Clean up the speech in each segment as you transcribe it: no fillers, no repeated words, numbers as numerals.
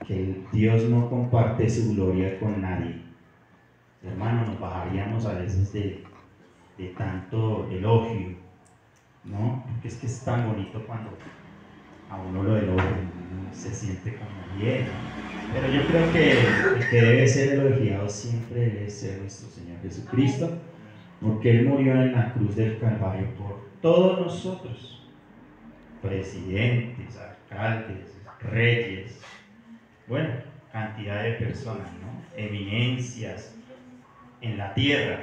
que Dios no comparte su gloria con nadie. Hermano, nos bajaríamos a veces de tanto elogio, ¿no? Porque es que es tan bonito cuando a uno lo elogian, uno se siente como bien, ¿no? Pero yo creo que el que debe ser elogiado siempre debe ser nuestro Señor Jesucristo, porque Él murió en la cruz del Calvario por todos nosotros, presidentes, alcaldes, reyes, bueno, cantidad de personas, ¿no? Eminencias en la tierra.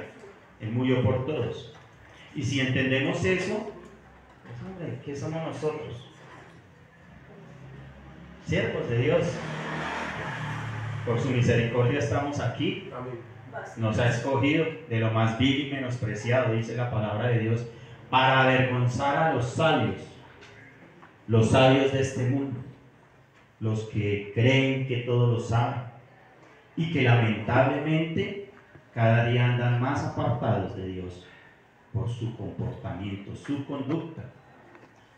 Él murió por todos. Y si entendemos eso, pues hombre, ¿qué somos nosotros? Siervos de Dios. Por su misericordia estamos aquí. Nos ha escogido de lo más vil y menospreciado, dice la palabra de Dios, para avergonzar a los sabios de este mundo, los que creen que todo lo saben y que lamentablemente cada día andan más apartados de Dios por su comportamiento, su conducta,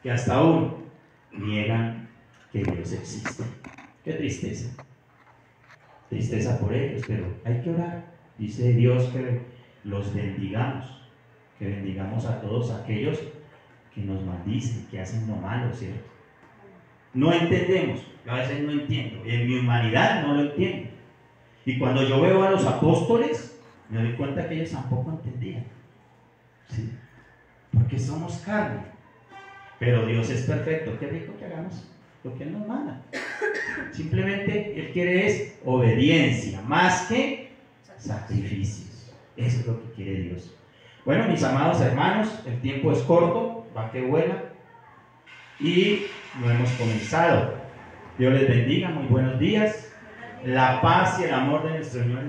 que hasta aún niegan que Dios existe. Qué tristeza. Tristeza por ellos, pero hay que orar. Dice Dios que los bendigamos, que bendigamos a todos aquellos que nos maldicen, que hacen lo malo, ¿cierto? No entendemos, yo a veces no entiendo, en mi humanidad no lo entiendo. Y cuando yo veo a los apóstoles, me doy cuenta que ellos tampoco entendían, ¿sí? Porque somos carne, pero Dios es perfecto. Qué rico que hagamos lo que Él nos manda. Simplemente Él quiere es obediencia, más que sacrificios. Eso es lo que quiere Dios. Bueno, mis amados hermanos, el tiempo es corto, va que vuela, y no hemos comenzado. Dios les bendiga, muy buenos días. La paz y el amor de nuestro Señor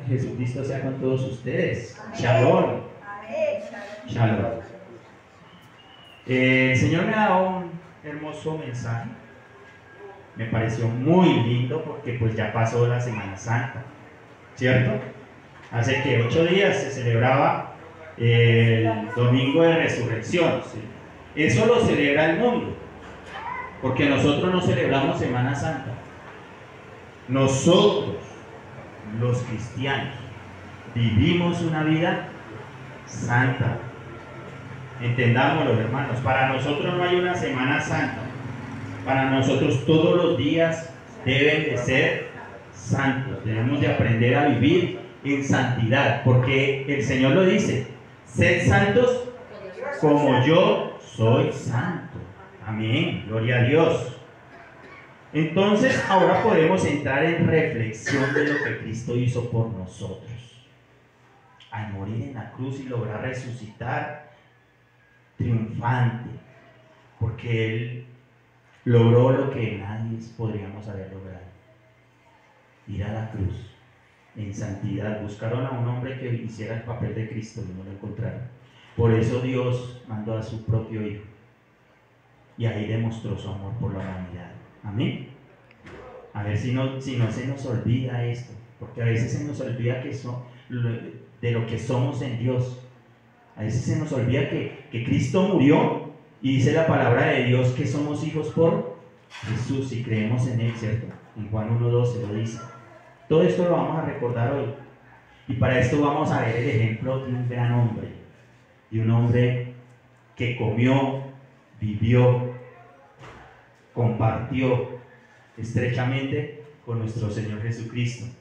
Jesucristo sea con todos ustedes. Shalom. Shalom. El Señor me ha dado un hermoso mensaje. Me pareció muy lindo porque pues ya pasó la Semana Santa, ¿cierto? Hace que 8 días se celebraba el Domingo de Resurrección, ¿sí? Eso lo celebra el mundo, porque nosotros no celebramos Semana Santa. Nosotros, los cristianos, vivimos una vida santa. Entendámoslo, hermanos. Para nosotros no hay una Semana Santa. Para nosotros todos los días deben de ser santos. Debemos de aprender a vivir en santidad, porque el Señor lo dice: sed santos como yo soy santo. Amén, gloria a Dios. Entonces ahora podemos entrar en reflexión de lo que Cristo hizo por nosotros al morir en la cruz y lograr resucitar triunfante, porque Él logró lo que nadie podríamos haber logrado: ir a la cruz en santidad. Buscaron a un hombre que hiciera el papel de Cristo y no lo encontraron. Por eso Dios mandó a su propio Hijo, y ahí demostró su amor por la humanidad. Amén. A ver si no se nos olvida esto, porque a veces se nos olvida de lo que somos en Dios. A veces se nos olvida que Cristo murió, y dice la palabra de Dios que somos hijos por Jesús y creemos en Él, ¿cierto? En Juan 1:12 lo dice. Todo esto lo vamos a recordar hoy, y para esto vamos a ver el ejemplo de un gran hombre, de un hombre que comió, vivió, compartió estrechamente con nuestro Señor Jesucristo,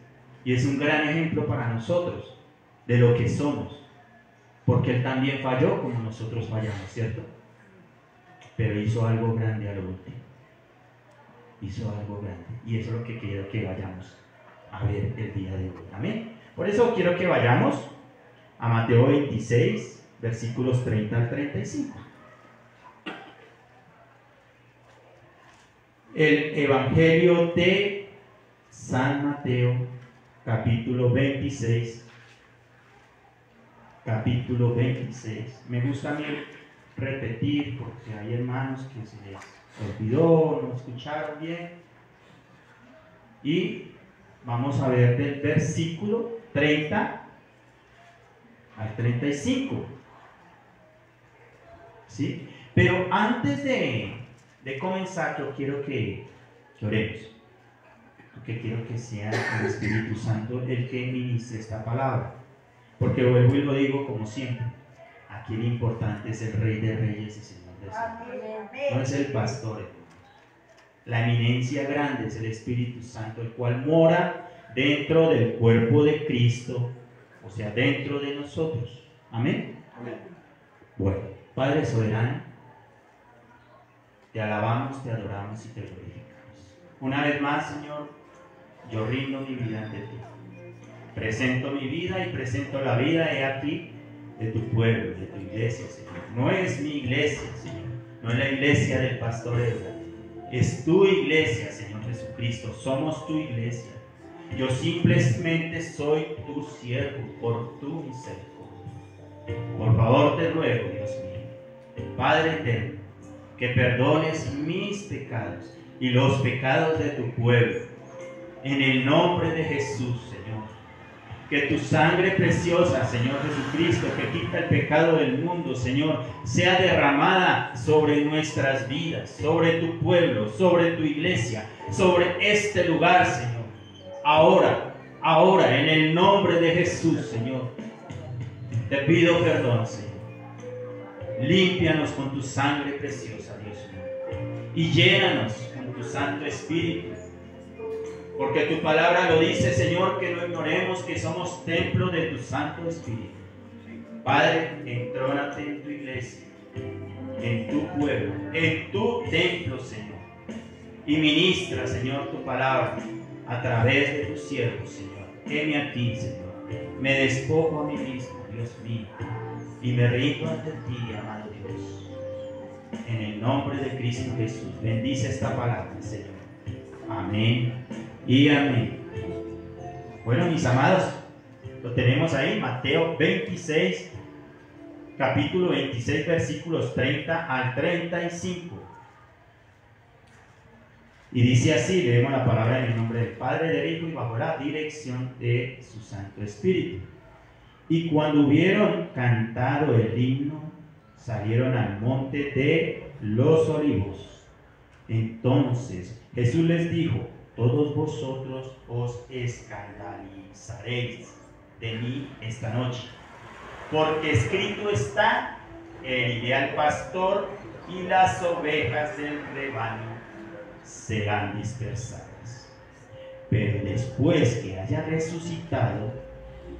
y es un gran ejemplo para nosotros de lo que somos, porque Él también falló como nosotros fallamos, ¿cierto? Pero hizo algo grande a lo último. Hizo algo grande, y eso es lo que quiero que vayamos a ver el día de hoy. Amén. Por eso quiero que vayamos a Mateo 26, versículos 30 al 35. El Evangelio de San Mateo, capítulo 26. Capítulo 26. Me gusta a mí repetir, porque hay hermanos que se les olvidó, no escucharon bien. Y vamos a ver del versículo 30 al 35. ¿Sí? Pero antes de comenzar, yo quiero que oremos. ¿Ok? que quiero que sea el Espíritu Santo el que ministre esta palabra. Porque vuelvo y lo digo como siempre, aquí lo importante es el Rey de Reyes y Señor de Señores. No es el pastor, hermano. La eminencia grande es el Espíritu Santo, el cual mora dentro del cuerpo de Cristo, o sea, dentro de nosotros. Amén. Amén. Bueno, Padre soberano, te alabamos, te adoramos y te glorificamos. Una vez más, Señor, yo rindo mi vida ante ti. Presento mi vida y presento la vida, he aquí, de tu pueblo, de tu iglesia, Señor. No es mi iglesia, Señor. No es la iglesia del pastor Edgar. Es tu iglesia, Señor Jesucristo. Somos tu iglesia. Yo simplemente soy tu siervo por tu misericordia. Por favor te ruego, Dios mío, Padre eterno, que perdones mis pecados y los pecados de tu pueblo. En el nombre de Jesús, Señor. Que tu sangre preciosa, Señor Jesucristo, que quita el pecado del mundo, Señor, sea derramada sobre nuestras vidas, sobre tu pueblo, sobre tu iglesia, sobre este lugar, Señor. Ahora, en el nombre de Jesús, Señor, te pido perdón, Señor. Límpianos con tu sangre preciosa, Dios mío, y llénanos con tu Santo Espíritu. Porque tu palabra lo dice, Señor, que no ignoremos que somos templo de tu Santo Espíritu. Padre, entrónate en tu iglesia, en tu pueblo, en tu templo, Señor. Y ministra, Señor, tu palabra a través de tus siervos, Señor. Heme aquí, Señor. Me despojo a mí mismo, Dios mío, y me rindo ante ti, amado Dios. En el nombre de Cristo Jesús, bendice esta palabra, Señor. Amén y amén. Bueno, mis amados, lo tenemos ahí, Mateo 26, capítulo 26, versículos 30 al 35. Y dice así, leemos la palabra en el nombre del Padre, del Hijo y bajo la dirección de su Santo Espíritu. Y cuando hubieron cantado el himno, salieron al monte de los Olivos. Entonces Jesús les dijo: todos vosotros os escandalizaréis de mí esta noche, porque escrito está: heriré al pastor y las ovejas del rebaño serán dispersadas. Pero después que haya resucitado,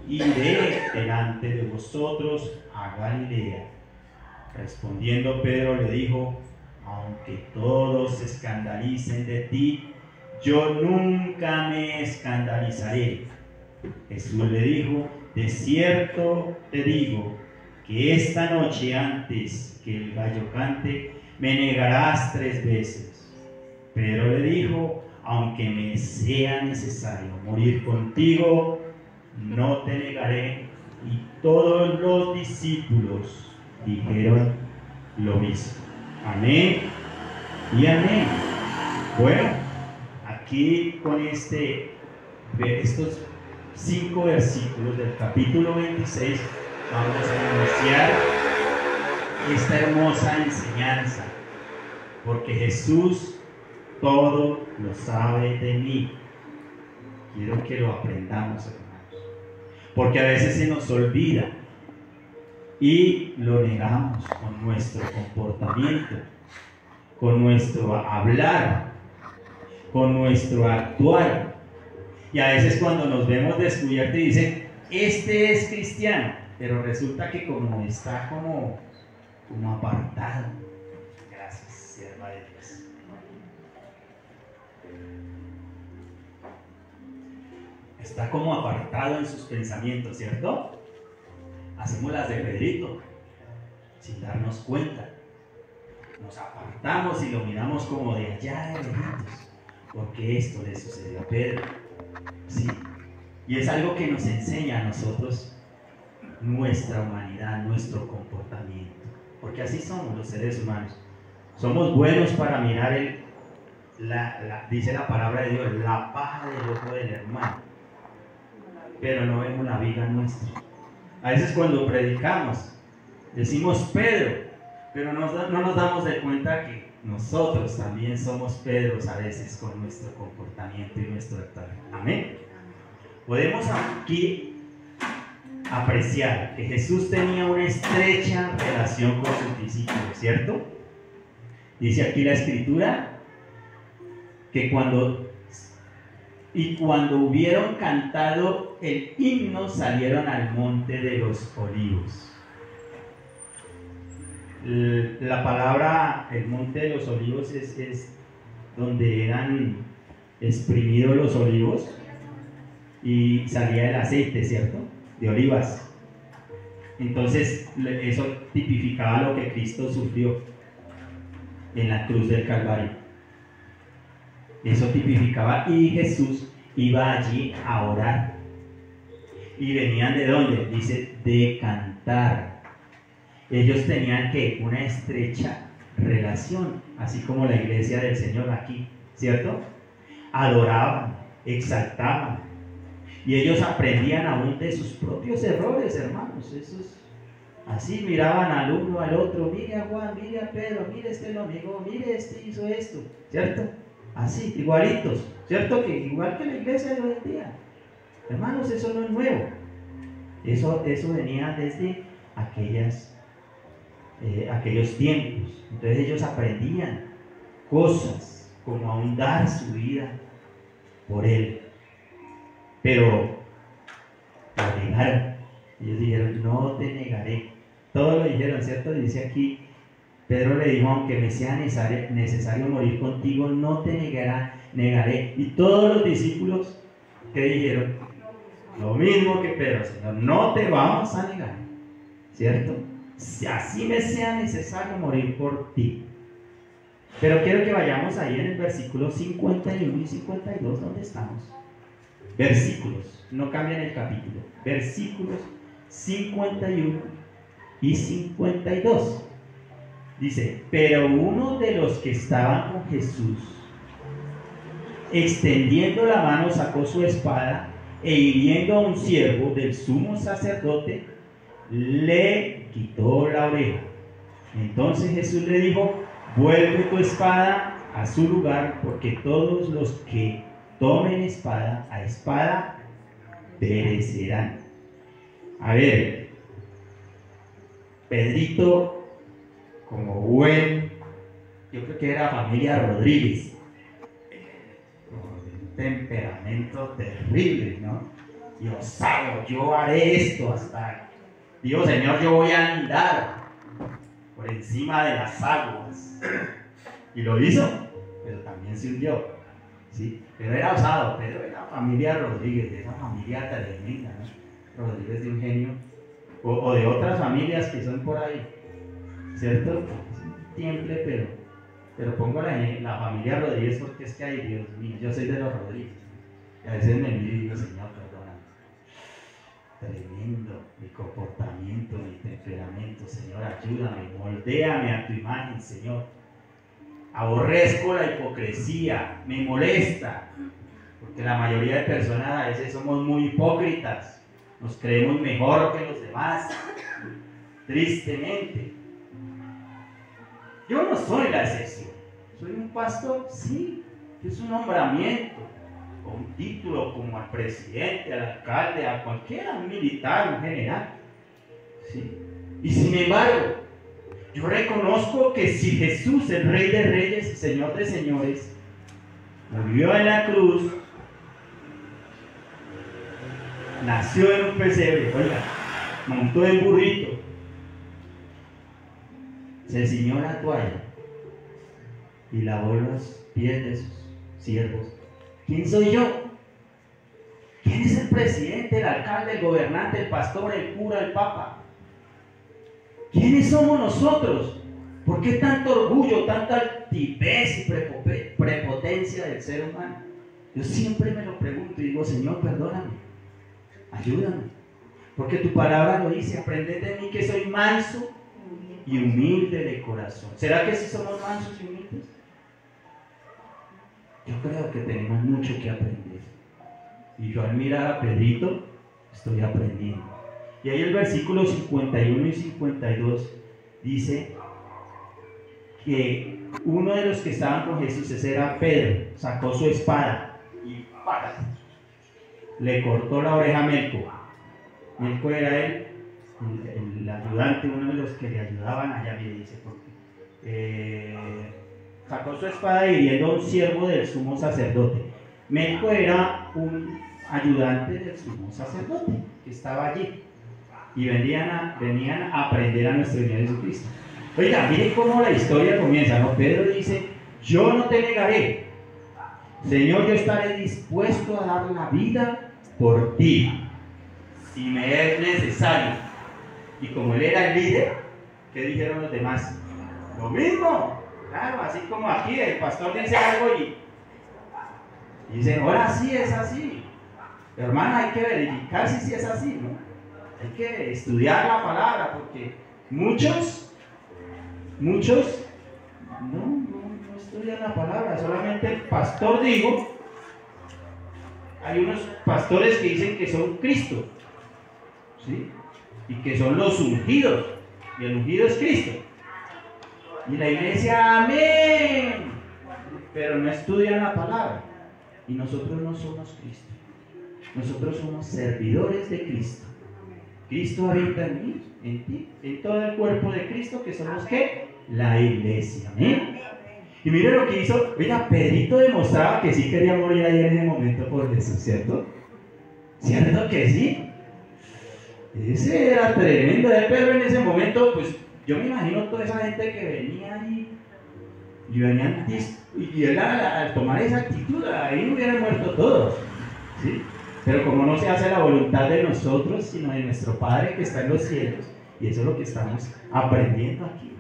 iré delante de vosotros a Galilea. Respondiendo Pedro le dijo: aunque todos se escandalicen de ti, yo nunca me escandalizaré. Jesús le dijo: de cierto te digo que esta noche, antes que el gallo cante, me negarás 3 veces. Pero le dijo: aunque me sea necesario morir contigo, no te negaré. Y todos los discípulos dijeron lo mismo. Amén y amén. Bueno, aquí con estos 5 versículos del capítulo 26 vamos a iniciar esta hermosa enseñanza, porque Jesús todo lo sabe de mí. Quiero que lo aprendamos, hermanos, porque a veces se nos olvida y lo negamos con nuestro comportamiento, con nuestro hablar, con nuestro actuar. Y a veces cuando nos vemos descubiertos dicen: este es cristiano, pero resulta que como está como apartado. Gracias, sierva de Dios. Está como apartado en sus pensamientos, ¿cierto? Hacemos las de Pedrito sin darnos cuenta. Nos apartamos y lo miramos como de allá de lejitos, porque esto le sucedió a Pedro. Sí, y es algo que nos enseña a nosotros nuestra humanidad, nuestro comportamiento, porque así somos los seres humanos. Somos buenos para mirar dice la palabra de Dios, la paja del ojo del hermano, pero no vemos la viga nuestra. A veces cuando predicamos decimos Pedro, pero no nos damos de cuenta que nosotros también somos Pedros a veces con nuestro comportamiento y nuestro actuar. Amén. Podemos aquí apreciar que Jesús tenía una estrecha relación con sus discípulos, ¿cierto? Dice aquí la Escritura que cuando hubieron cantado el himno, salieron al monte de los olivos. La palabra el monte de los olivos es donde eran exprimidos los olivos y salía el aceite, ¿cierto? De olivas. Entonces eso tipificaba lo que Cristo sufrió en la cruz del Calvario. Eso tipificaba, y Jesús iba allí a orar. ¿Y venían de dónde? Dice, de cantar. Ellos tenían que una estrecha relación, así como la iglesia del Señor aquí, ¿cierto? Adoraban, exaltaban, y ellos aprendían aún de sus propios errores, hermanos. Esos, así miraban al uno al otro, mire a Juan, mire a Pedro, mire este lo negó, mire este hizo esto, ¿cierto? Así, igualitos, ¿cierto? Que igual que la iglesia de hoy en día. Hermanos, eso no es nuevo. Eso venía desde aquellos tiempos. Entonces ellos aprendían cosas como aún dar su vida por Él. Pero lo negaron. Ellos dijeron, no te negaré. Todos lo dijeron, ¿cierto? Dice aquí, Pedro le dijo, aunque me sea necesario morir contigo, no te negaré. Y todos los discípulos, ¿qué dijeron? Lo mismo que Pedro, Señor, no te vamos a negar, ¿cierto? Si así me sea necesario morir por ti. Pero quiero que vayamos ahí en el versículo 51 y 52, ¿dónde estamos? Versículos, no cambian el capítulo. Versículos 51 y 52. Dice, pero uno de los que estaban con Jesús, extendiendo la mano, sacó su espada e hiriendo a un siervo del sumo sacerdote, le quitó la oreja. Entonces Jesús le dijo, vuelve tu espada a su lugar, porque todos los que tomen espada a espada perecerán. A ver, Pedrito, como buen, yo creo que era familia Rodríguez, con un temperamento terrible, ¿no? Yo salgo, yo haré esto hasta, digo, Señor, yo voy a andar por encima de las aguas. Y lo hizo, pero también se hundió, ¿sí? Pero era osado, pero era familia Rodríguez, de esa familia tremenda, ¿no? Rodríguez de un genio, o de otras familias que son por ahí, ¿cierto? Es un tiemple, pero pongo la familia Rodríguez porque es que, ay, Dios mío, yo soy de los Rodríguez. Y a veces me miro y digo, Señor, perdóname. Tremendo mi comportamiento, mi temperamento, Señor, ayúdame, moldéame a tu imagen, Señor. Aborrezco la hipocresía, me molesta, porque la mayoría de personas a veces somos muy hipócritas, nos creemos mejor que los demás, tristemente. Yo no soy la excepción, soy un pastor, sí, es un nombramiento, o un título como al presidente, al alcalde, a cualquiera, un militar, un general, sí. Y sin embargo, yo reconozco que si Jesús, el Rey de Reyes y Señor de Señores, murió en la cruz, nació en un pesebre, oiga, montó en burrito, se ciñó la toalla y lavó los pies de sus siervos. ¿Quién soy yo? ¿Quién es el presidente, el alcalde, el gobernante, el pastor, el cura, el papa? ¿Quiénes somos nosotros? ¿Por qué tanto orgullo, tanta altivez y prepotencia del ser humano? Yo siempre me lo pregunto y digo, Señor, perdóname, ayúdame, porque tu palabra lo dice, aprended de mí que soy manso y humilde de corazón. ¿Será que sí somos mansos y humildes? Yo creo que tenemos mucho que aprender. Y yo al mirar a Pedrito, estoy aprendiendo. Y ahí el versículo 51 y 52 dice que uno de los que estaban con Jesús, ese era Pedro, sacó su espada y ¡págate! le cortó la oreja a Melco. Melco era el ayudante, uno de los que le ayudaban allá, me dice, porque sacó su espada hiriendo a un siervo del sumo sacerdote. Melco era un ayudante del sumo sacerdote que estaba allí y venían a aprender a nuestro Señor Jesucristo. Oiga, miren cómo la historia comienza, ¿no? Pedro dice: yo no te negaré, Señor, yo estaré dispuesto a dar la vida por ti, si me es necesario. Y como él era el líder, ¿qué dijeron los demás? Lo mismo, claro, así como aquí el pastor dice algo y dicen: ahora sí es así. Pero, hermana, hay que verificar si es así, ¿no? Hay que estudiar la palabra, porque muchos no estudian la palabra, solamente el pastor digo. Hay unos pastores que dicen que son Cristo, ¿sí? Y que son los ungidos, y el ungido es Cristo. Y la iglesia, amén, pero no estudian la palabra. Y nosotros no somos Cristo, nosotros somos servidores de Cristo. Cristo habita en mí, en ti, en todo el cuerpo de Cristo, que somos ¿qué? La iglesia, amén. Y mire lo que hizo. Oiga, Pedrito demostraba que sí quería morir ahí en ese momento por Jesús, ¿cierto? ¿Cierto que sí? Ese era tremendo. Pero en ese momento, pues yo me imagino toda esa gente que venía ahí y venían, y él al tomar esa actitud, ahí no hubieran muerto todos, ¿sí? Pero como no se hace la voluntad de nosotros, sino de nuestro Padre que está en los cielos, y eso es lo que estamos aprendiendo aquí.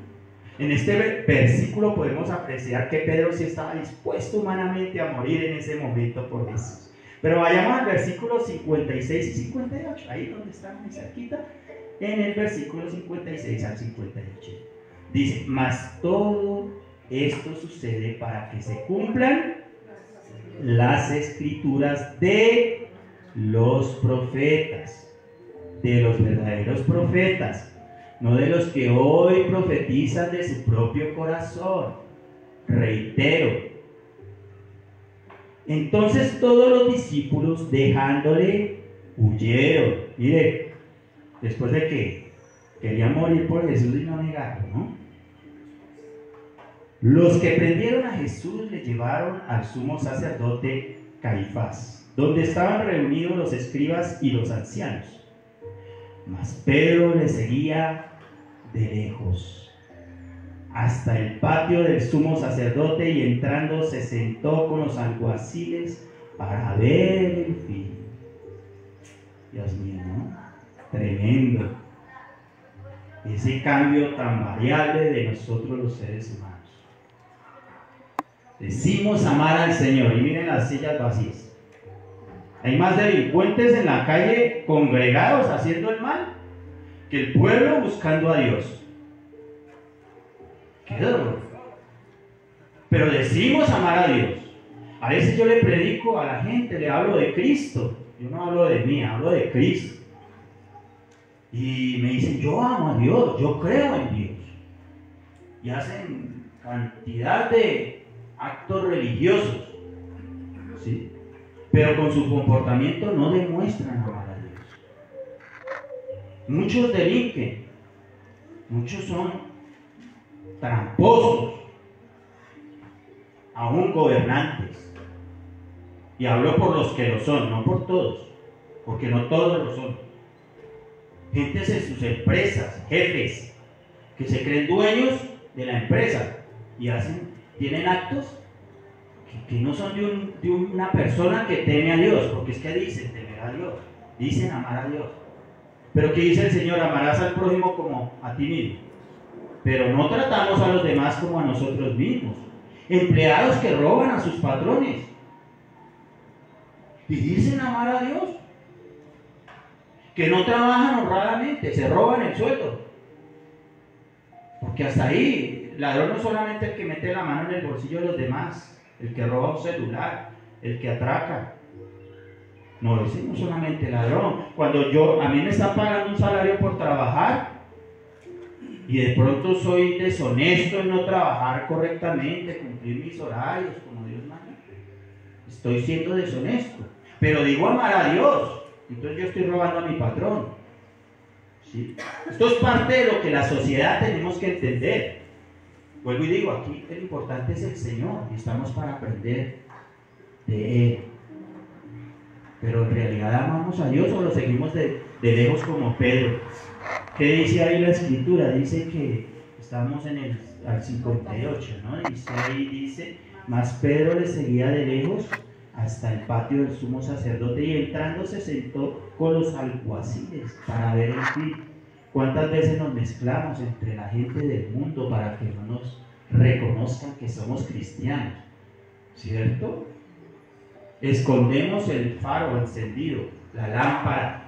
En este versículo podemos apreciar que Pedro sí estaba dispuesto humanamente a morir en ese momento por Jesús. Pero vayamos al versículo 56 y 58, ahí donde están muy cerquita, en el versículo 56 al 58. Dice: mas todo esto sucede para que se cumplan las escrituras de los profetas, de los verdaderos profetas, no de los que hoy profetizan de su propio corazón. Reitero. Entonces todos los discípulos, dejándole, huyeron. Mire, después de que querían morir por Jesús y no negarlo, ¿no? Los que prendieron a Jesús le llevaron al sumo sacerdote Caifás, donde estaban reunidos los escribas y los ancianos. Mas Pedro le seguía de lejos hasta el patio del sumo sacerdote, y entrando se sentó con los alguaciles para ver el fin. Dios mío, ¿no? Tremendo ese cambio tan variable de nosotros los seres humanos. Decimos amar al Señor y miren las sillas vacías. Hay más delincuentes en la calle congregados haciendo el mal que el pueblo buscando a Dios. ¡Qué dolor! Pero decimos amar a Dios. A veces yo le predico a la gente, le hablo de Cristo. Yo no hablo de mí, hablo de Cristo. Y me dicen: yo amo a Dios, yo creo en Dios. Y hacen cantidad de actos religiosos, ¿sí? Pero con su comportamiento no demuestran amar a Dios. Muchos delinquen, muchos son tramposos, aún gobernantes. Y hablo por los que lo son, no por todos, porque no todos lo son. Gentes en sus empresas, jefes, que se creen dueños de la empresa y tienen actos que no son de una persona que teme a Dios, porque es que dicen temer a Dios, dicen amar a Dios. Pero ¿qué dice el Señor? Amarás al prójimo como a ti mismo. Pero no tratamos a los demás como a nosotros mismos. Empleados que roban a sus patrones y dicen amar a Dios, que no trabajan honradamente, se roban el sueldo. Porque hasta ahí, ladrón no es solamente el que mete la mano en el bolsillo de los demás, el que roba un celular, el que atraca. No, ese no es solamente ladrón. Cuando a mí me están pagando un salario por trabajar y de pronto soy deshonesto en no trabajar correctamente, cumplir mis horarios como Dios manda, estoy siendo deshonesto. pero digo amar a Dios. Entonces yo estoy robando a mi patrón. ¿Sí? Esto es parte de lo que la sociedad tenemos que entender. Vuelvo y digo, aquí el importante es el Señor y estamos para aprender de Él. Pero en realidad amamos a Dios o lo seguimos de lejos como Pedro. ¿Qué dice ahí la Escritura? Dice que estamos en el al 58, ¿no? Dice ahí, dice, mas Pedro le seguía de lejos hasta el patio del sumo sacerdote y entrando se sentó con los alguaciles para ver el fin. ¿Cuántas veces nos mezclamos entre la gente del mundo para que no nos reconozcan que somos cristianos? ¿Cierto? Escondemos el faro encendido, la lámpara.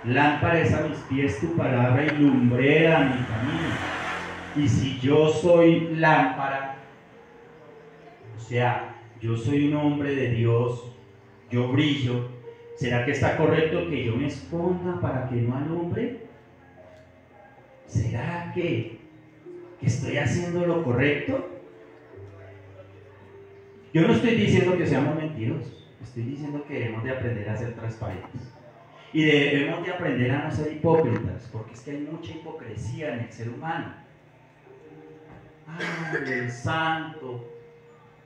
Lámpara es a mis pies tu palabra y lumbrera a mi camino. Y si yo soy lámpara, o sea, yo soy un hombre de Dios, yo brillo, ¿será que está correcto que yo me esconda para que no alumbre? ¿Será que estoy haciendo lo correcto? Yo no estoy diciendo que seamos mentirosos, estoy diciendo que debemos de aprender a ser transparentes. Y debemos de aprender a no ser hipócritas, porque es que hay mucha hipocresía en el ser humano. ¡Ay, el santo!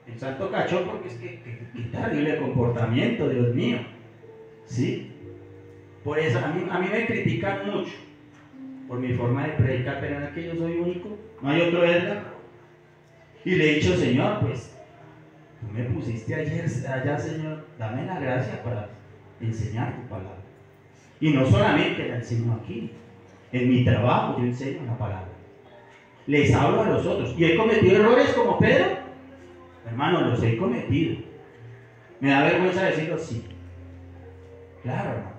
El santo cachó porque es que qué terrible comportamiento, Dios mío. ¿Sí? Por eso a mí me critican mucho por mi forma de predicar, pero no es que yo soy único, no hay otro Edgar. Y le he dicho, Señor, pues tú me pusiste allá, Señor, dame la gracia para enseñar tu palabra. Y no solamente la enseño aquí, en mi trabajo yo enseño la palabra. Les hablo a los otros. ¿Y he cometido errores como Pedro? Hermano, los he cometido. ¿Me da vergüenza decirlo? Sí. Claro, hermano.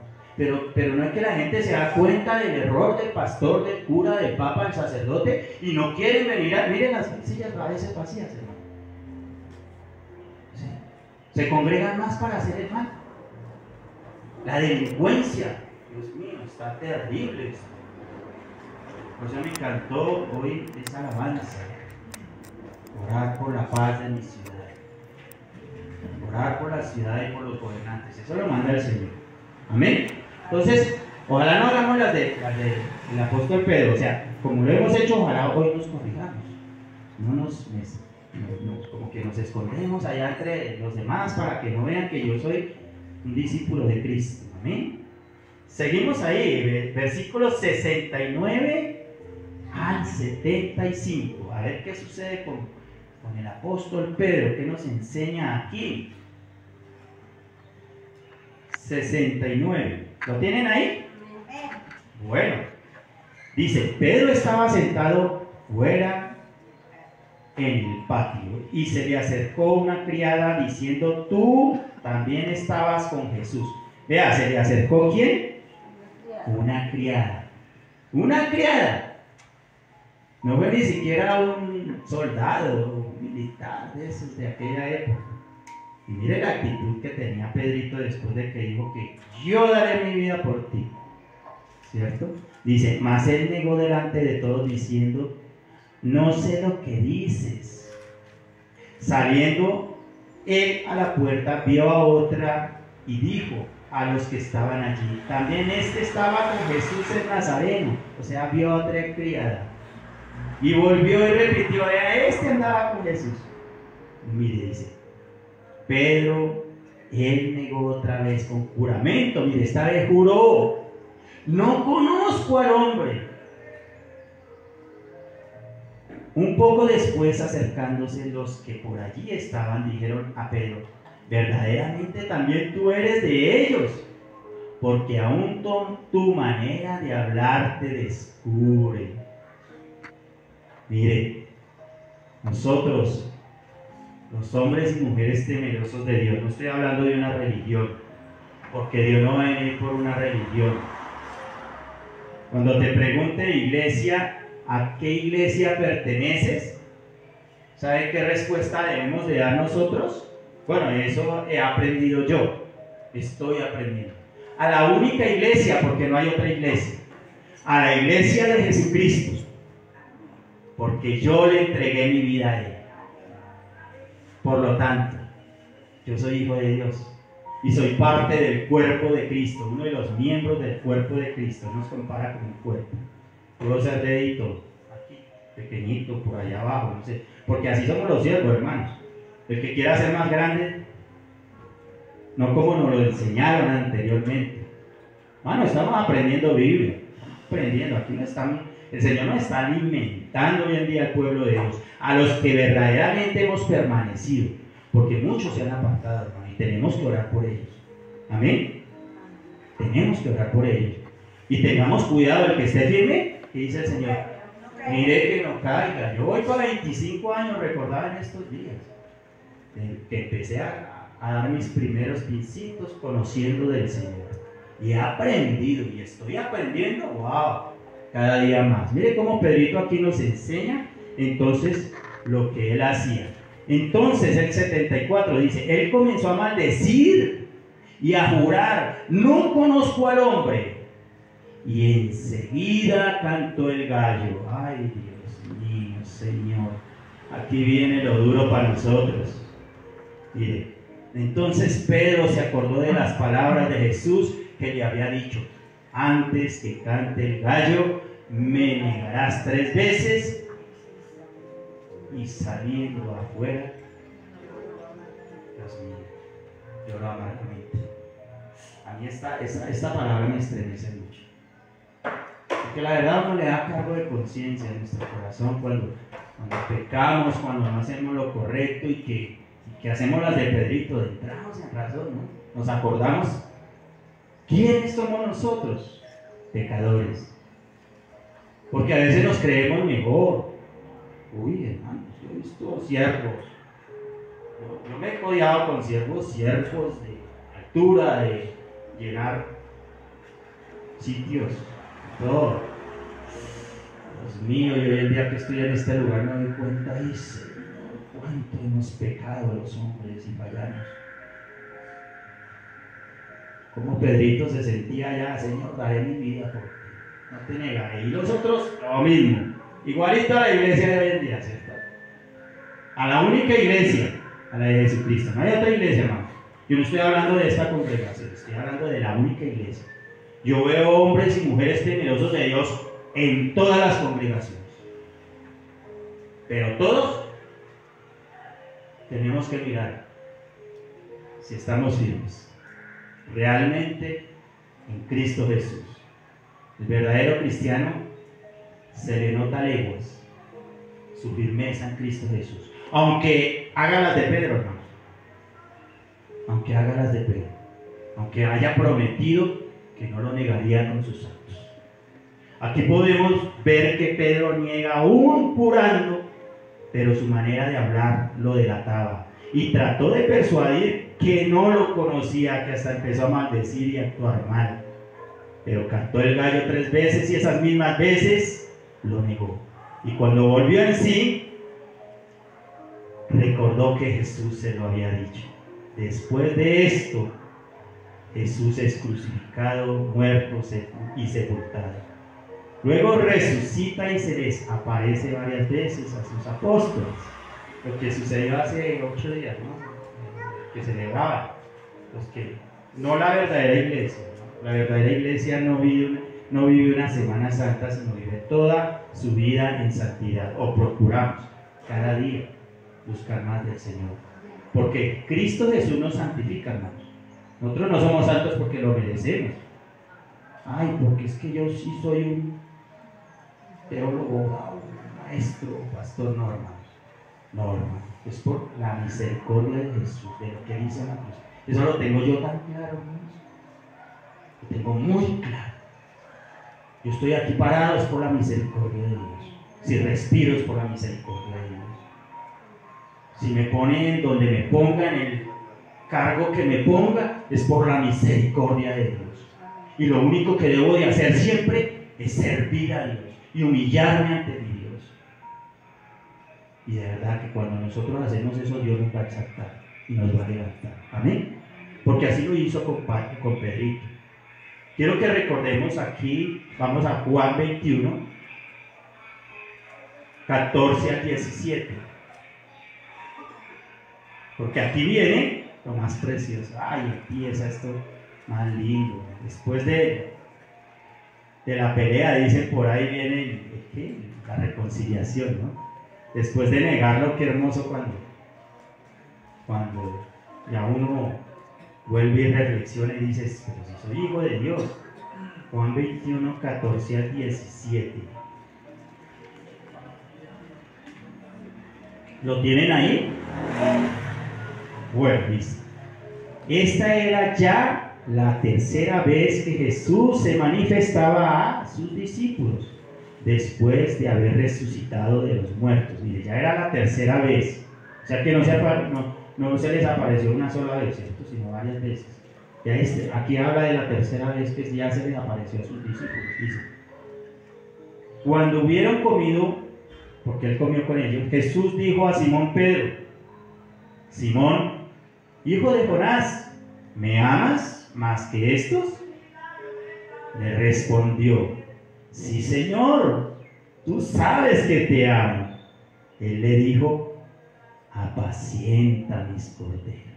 Pero no es que la gente se da cuenta del error del pastor, del cura, del papa, del sacerdote y no quieren venir a... Miren las sillas a veces vacías, hermano. ¿Sí? Se congregan más para hacer el mal. La delincuencia, Dios mío, está terrible esto. Por eso me encantó hoy esa alabanza. Orar por la paz de mi ciudad. Orar por la ciudad y por los gobernantes. Eso lo manda el Señor. Amén. Entonces, ojalá no hagamos las del apóstol Pedro. O sea, como lo hemos hecho, ojalá hoy nos corrijamos. No como que nos escondemos allá entre los demás para que no vean que yo soy un discípulo de Cristo. Amén. Seguimos ahí, versículos 69 al 75. A ver qué sucede con el apóstol Pedro, qué nos enseña aquí. 69. ¿Lo tienen ahí? Bueno, dice, Pedro estaba sentado fuera en el patio y se le acercó una criada diciendo, tú también estabas con Jesús. Vea, ¿se le acercó quién? Una criada. Una criada. No fue ni siquiera un soldado, un militar de esos de aquella época. Y mire la actitud que tenía Pedrito después de que dijo que yo daré mi vida por ti. ¿Cierto? Dice, mas él negó delante de todos diciendo, no sé lo que dices. Saliendo él a la puerta, vio a otra y dijo a los que estaban allí, también este estaba con Jesús el Nazareno. O sea, vio a otra criada. Y volvió y repitió, este andaba con Jesús. Y mire, dice, Pedro, él negó otra vez con juramento. Mire, esta vez juró, no conozco al hombre. Un poco después, acercándose los que por allí estaban, dijeron a Pedro, verdaderamente también tú eres de ellos, porque aún tu manera de hablar te descubre. Mire, nosotros, los hombres y mujeres temerosos de Dios, no estoy hablando de una religión, porque Dios no va a venir por una religión. Cuando te pregunte, iglesia, ¿a qué iglesia perteneces? ¿Sabe qué respuesta debemos de dar nosotros? Bueno, eso he aprendido yo, estoy aprendiendo. A la única iglesia, porque no hay otra iglesia, a la iglesia de Jesucristo, porque yo le entregué mi vida a Él. Por lo tanto, yo soy hijo de Dios. y soy parte del cuerpo de Cristo, uno de los miembros del cuerpo de Cristo. Nos compara con un cuerpo. Puedo ser dedito aquí, pequeñito, por allá abajo, no sé, porque así somos los siervos, hermanos. El que quiera ser más grande, no como nos lo enseñaron anteriormente. Hermano, estamos aprendiendo Biblia, aprendiendo, aquí no estamos, el Señor nos está alimentando hoy en día al pueblo de Dios, a los que verdaderamente hemos permanecido, porque muchos se han apartado, hermano, y tenemos que orar por ellos. Amén. Tenemos que orar por ellos. Y tengamos cuidado, el que esté firme, que dice el Señor, mire que no caiga. Yo voy para 25 años, recordaba en estos días, que empecé a dar mis primeros pincitos conociendo del Señor. Y he aprendido, y estoy aprendiendo, wow, cada día más. Mire cómo Pedrito aquí nos enseña entonces lo que él hacía. Entonces el 74 dice, él comenzó a maldecir y a jurar, no conozco al hombre. Y enseguida cantó el gallo. Ay, Dios mío, Señor, aquí viene lo duro para nosotros. Mire, entonces Pedro se acordó de las palabras de Jesús que le había dicho, antes que cante el gallo, me negarás 3 veces. Y saliendo afuera, Dios mío, lloró amargamente. A mí esta palabra me estremece mucho. Porque la verdad uno le da cargo de conciencia en nuestro corazón cuando pecamos, cuando no hacemos lo correcto y que hacemos las de Pedrito, entramos en razón, ¿no? Nos acordamos, ¿quiénes somos nosotros? Pecadores. Porque a veces nos creemos mejor. Uy, hermanos, yo he visto siervos. Yo me he codeado con siervos de altura, de llenar sitios, todo. Dios mío, y hoy en día que estoy en este lugar me doy cuenta, y Señor, cuánto hemos pecado los hombres y fallamos. Como Pedrito se sentía ya, Señor, daré mi vida por ti, no te negaré. Y los otros, lo mismo. Igualito a la iglesia de hoy en día, ¿cierto? A la única iglesia, a la de Jesucristo. No hay otra iglesia, hermano. Yo no estoy hablando de esta congregación, estoy hablando de la única iglesia. Yo veo hombres y mujeres temerosos de Dios en todas las congregaciones. Pero todos tenemos que mirar si estamos firmes realmente en Cristo Jesús. El verdadero cristiano se le nota a leguas su firmeza en Cristo Jesús, aunque haga las de Pedro, hermano, aunque haga las de Pedro, aunque haya prometido que no lo negaría con sus actos. Aquí podemos ver que Pedro niega aún jurando, pero su manera de hablar lo delataba y trató de persuadir que no lo conocía, que hasta empezó a maldecir y a actuar mal. Pero cantó el gallo 3 veces y esas mismas veces lo negó. Y cuando volvió en sí, recordó que Jesús se lo había dicho. Después de esto, Jesús es crucificado, muerto y sepultado. Luego resucita y se les aparece varias veces a sus apóstoles. Lo que sucedió hace 8 días, ¿no? Que celebraba. Los que, no la verdadera iglesia, ¿no? La verdadera iglesia no vive una Semana Santa, sino vive toda su vida en santidad, o procuramos cada día buscar más del Señor, porque Cristo Jesús nos santifica, hermanos. Nosotros no somos santos porque lo merecemos. Ay, porque es que yo sí soy un teólogo, un maestro, pastor. No, hermanos, no, hermanos, es por la misericordia de Jesús, de lo que dice la cruz. Eso lo tengo yo tan claro, hermanos, lo tengo muy claro. Yo estoy aquí parado es por la misericordia de Dios. Si respiro es por la misericordia de Dios. Si me ponen donde me pongan, el cargo que me ponga, es por la misericordia de Dios. Y lo único que debo de hacer siempre es servir a Dios y humillarme ante mi Dios. Y de verdad que cuando nosotros hacemos eso, Dios nos va a exaltar y nos va a levantar. Amén. Porque así lo hizo con Pedrito. Quiero que recordemos aquí, vamos a Juan 21, 14 al 17. Porque aquí viene lo más precioso. Ay, empieza esto más lindo. Después de la pelea, dicen por ahí viene ¿qué? La reconciliación, ¿no? Después de negarlo, qué hermoso cuando ya uno vuelve y reflexiona y dices, pero si soy hijo de Dios. Juan 21, 14 al 17. ¿Lo tienen ahí? Bueno, dice, esta era ya la tercera vez que Jesús se manifestaba a sus discípulos después de haber resucitado de los muertos. Mire, ya era la tercera vez. O sea que no se les apareció una sola vez, ¿cierto? Sino varias veces. Ya aquí habla de la tercera vez que ya se les apareció a sus discípulos. Dice, cuando hubieron comido, porque él comió con ellos, Jesús dijo a Simón Pedro, Simón, hijo de Jonás, ¿me amas más que estos? Le respondió, sí, Señor, tú sabes que te amo. Él le dijo, apacienta mis corderos.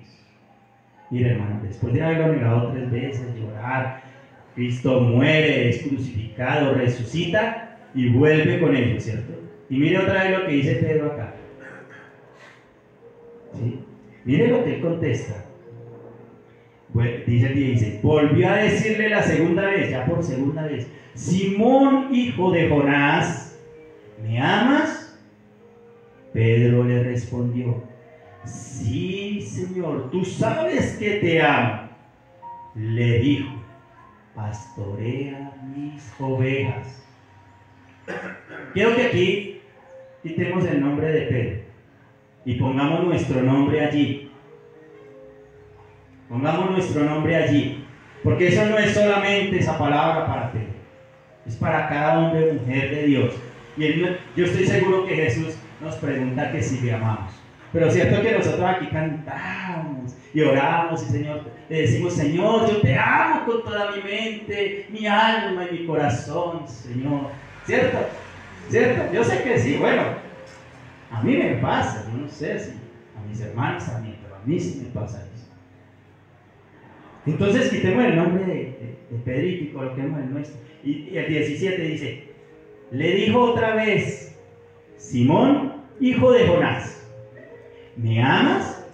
Mira, hermano, después de haberlo negado 3 veces, llorar, Cristo muere, es crucificado, resucita y vuelve con ellos, ¿cierto? Y mire otra vez lo que dice Pedro acá. ¿Sí? Mire lo que él contesta. Bueno, dice, volvió a decirle la segunda vez, ya por segunda vez, Simón, hijo de Jonás, ¿me amas? Pedro le respondió, sí, Señor, tú sabes que te amo. Le dijo, pastorea mis ovejas. Quiero que aquí quitemos el nombre de Pedro y pongamos nuestro nombre allí. Pongamos nuestro nombre allí, porque eso no es solamente esa palabra para Pedro, es para cada hombre o mujer de Dios. Y yo estoy seguro que Jesús nos pregunta que si le amamos. Pero cierto que nosotros aquí cantamos y oramos y Señor, le decimos, Señor, yo te amo con toda mi mente, mi alma y mi corazón, Señor. ¿Cierto? ¿Cierto? Yo sé que sí, bueno, a mí me pasa, yo no sé si a mis hermanos también, pero a mí sí me pasa eso. Entonces quitemos el nombre de Pedrito y coloquemos el nuestro. Y el 17 dice, le dijo otra vez, Simón, hijo de Jonás, ¿me amas?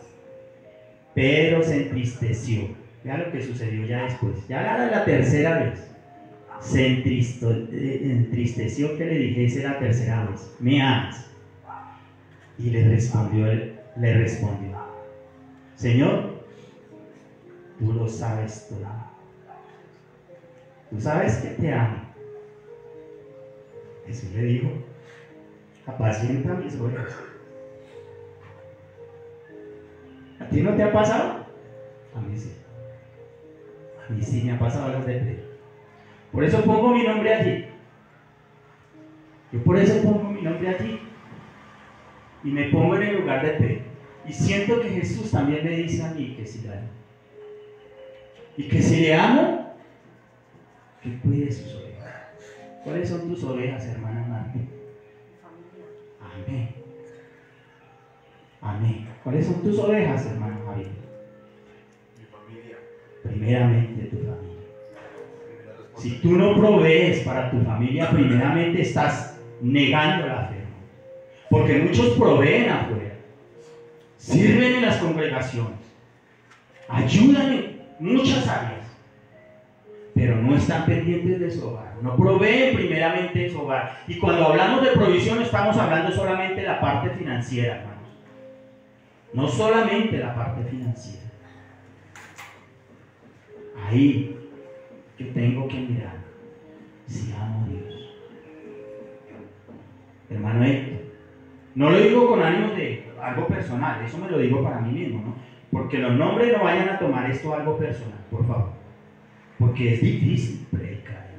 Pedro se entristeció. Vea lo que sucedió ya después. Ya era la tercera vez. Se entristeció que le dijese la tercera vez, ¿me amas? Y le respondió, Señor, tú lo sabes todo. Tú sabes que te amo. Jesús le dijo, apacienta mis ovejas. ¿A ti no te ha pasado? A mí sí. A mí sí me ha pasado las de Pedro. Por eso pongo mi nombre allí. Yo por eso pongo mi nombre allí. Y me pongo en el lugar de Pedro. Y siento que Jesús también me dice a mí que si le amo. Y que si le amo, que cuide sus ovejas. ¿Cuáles son tus ovejas, hermana Marta? Amén. Amén. ¿Cuáles son tus ovejas, hermano Javier? Mi familia. Primeramente tu familia. Si tú no provees para tu familia, primeramente estás negando la fe. Porque muchos proveen afuera, sirven en las congregaciones, ayudan en muchas áreas, pero no están pendientes de su hogar, no proveen primeramente en su hogar. Y cuando hablamos de provisión, no estamos hablando solamente de la parte financiera, hermanos. No solamente la parte financiera. Ahí yo tengo que mirar si amo a Dios. Hermano Héctor, no lo digo con ánimo de algo personal, eso me lo digo para mí mismo, ¿no? Porque los nombres no vayan a tomar esto algo personal, por favor. Porque es difícil predicar.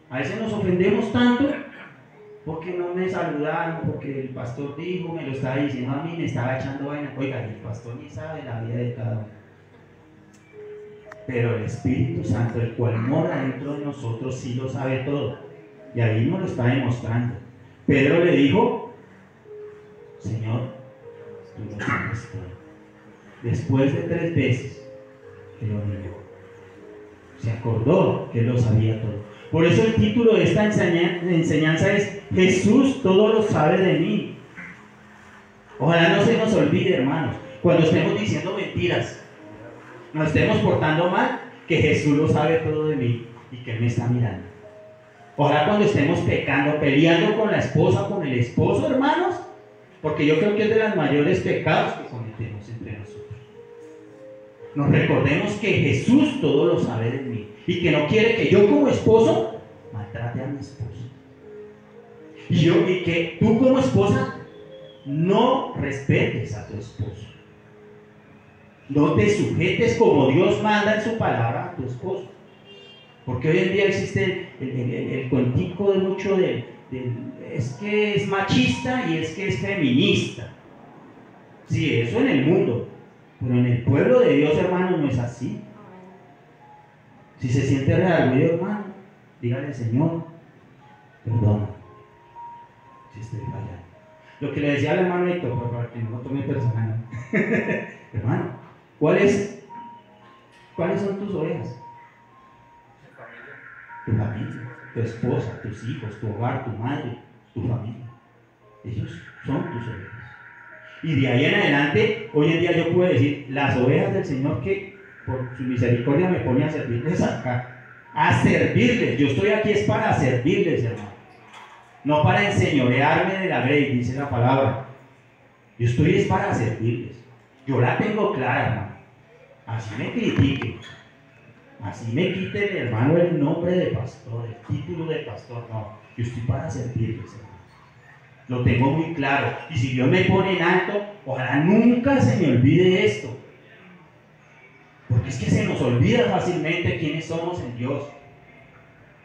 A veces nos ofendemos tanto porque no me saludaron, porque el pastor dijo, me lo estaba diciendo a mí, me estaba echando vaina. Oiga, el pastor ni sabe la vida de cada uno. Pero el Espíritu Santo, el cual mora dentro de nosotros, sí lo sabe todo. Y ahí nos lo está demostrando. Pedro le dijo, Señor, tú lo sabes todo. después de 3 veces que lo negó. Se acordó que lo sabía todo. Por eso el título de esta enseñanza es Jesús todo lo sabe de mí. Ojalá no se nos olvide, hermanos, cuando estemos diciendo mentiras, nos estemos portando mal, que Jesús lo sabe todo de mí y que Él me está mirando. Ojalá cuando estemos pecando, peleando con la esposa, con el esposo, hermanos, porque yo creo que es de los mayores pecados que cometemos entre nosotros. Nos recordemos que Jesús todo lo sabe de mí y que no quiere que yo como esposo maltrate a mi esposo. Y que tú como esposa no respetes a tu esposo. No te sujetes como Dios manda en su palabra a tu esposo. Porque hoy en día existe el cuentico de mucho es que es machista y es que es feminista. Sí, eso en el mundo. Pero en el pueblo de Dios, hermano, no es así. Si se siente redarguido, hermano, dígale, Señor, perdona si estoy fallando. Lo que le decía al hermano Héctor, para que no lo tome personal. Hermano, ¿cuáles son tus ovejas? Tu familia, tu esposa, tus hijos, tu hogar, tu madre, tu familia. Ellos son tus ovejas. Y de ahí en adelante, hoy en día yo puedo decir, las ovejas del Señor que por su misericordia me pone a servirles acá. A servirles. Yo estoy aquí es para servirles, hermano. No para enseñorearme de la ley, dice la palabra. Yo estoy es para servirles. Yo la tengo clara, hermano. Así me critiquen. Así me quiten, hermano, el nombre de pastor, el título de pastor. No, yo estoy para servirles, hermano. Lo tengo muy claro. Y si Dios me pone en alto, ojalá nunca se me olvide esto. Porque es que se nos olvida fácilmente quiénes somos en Dios.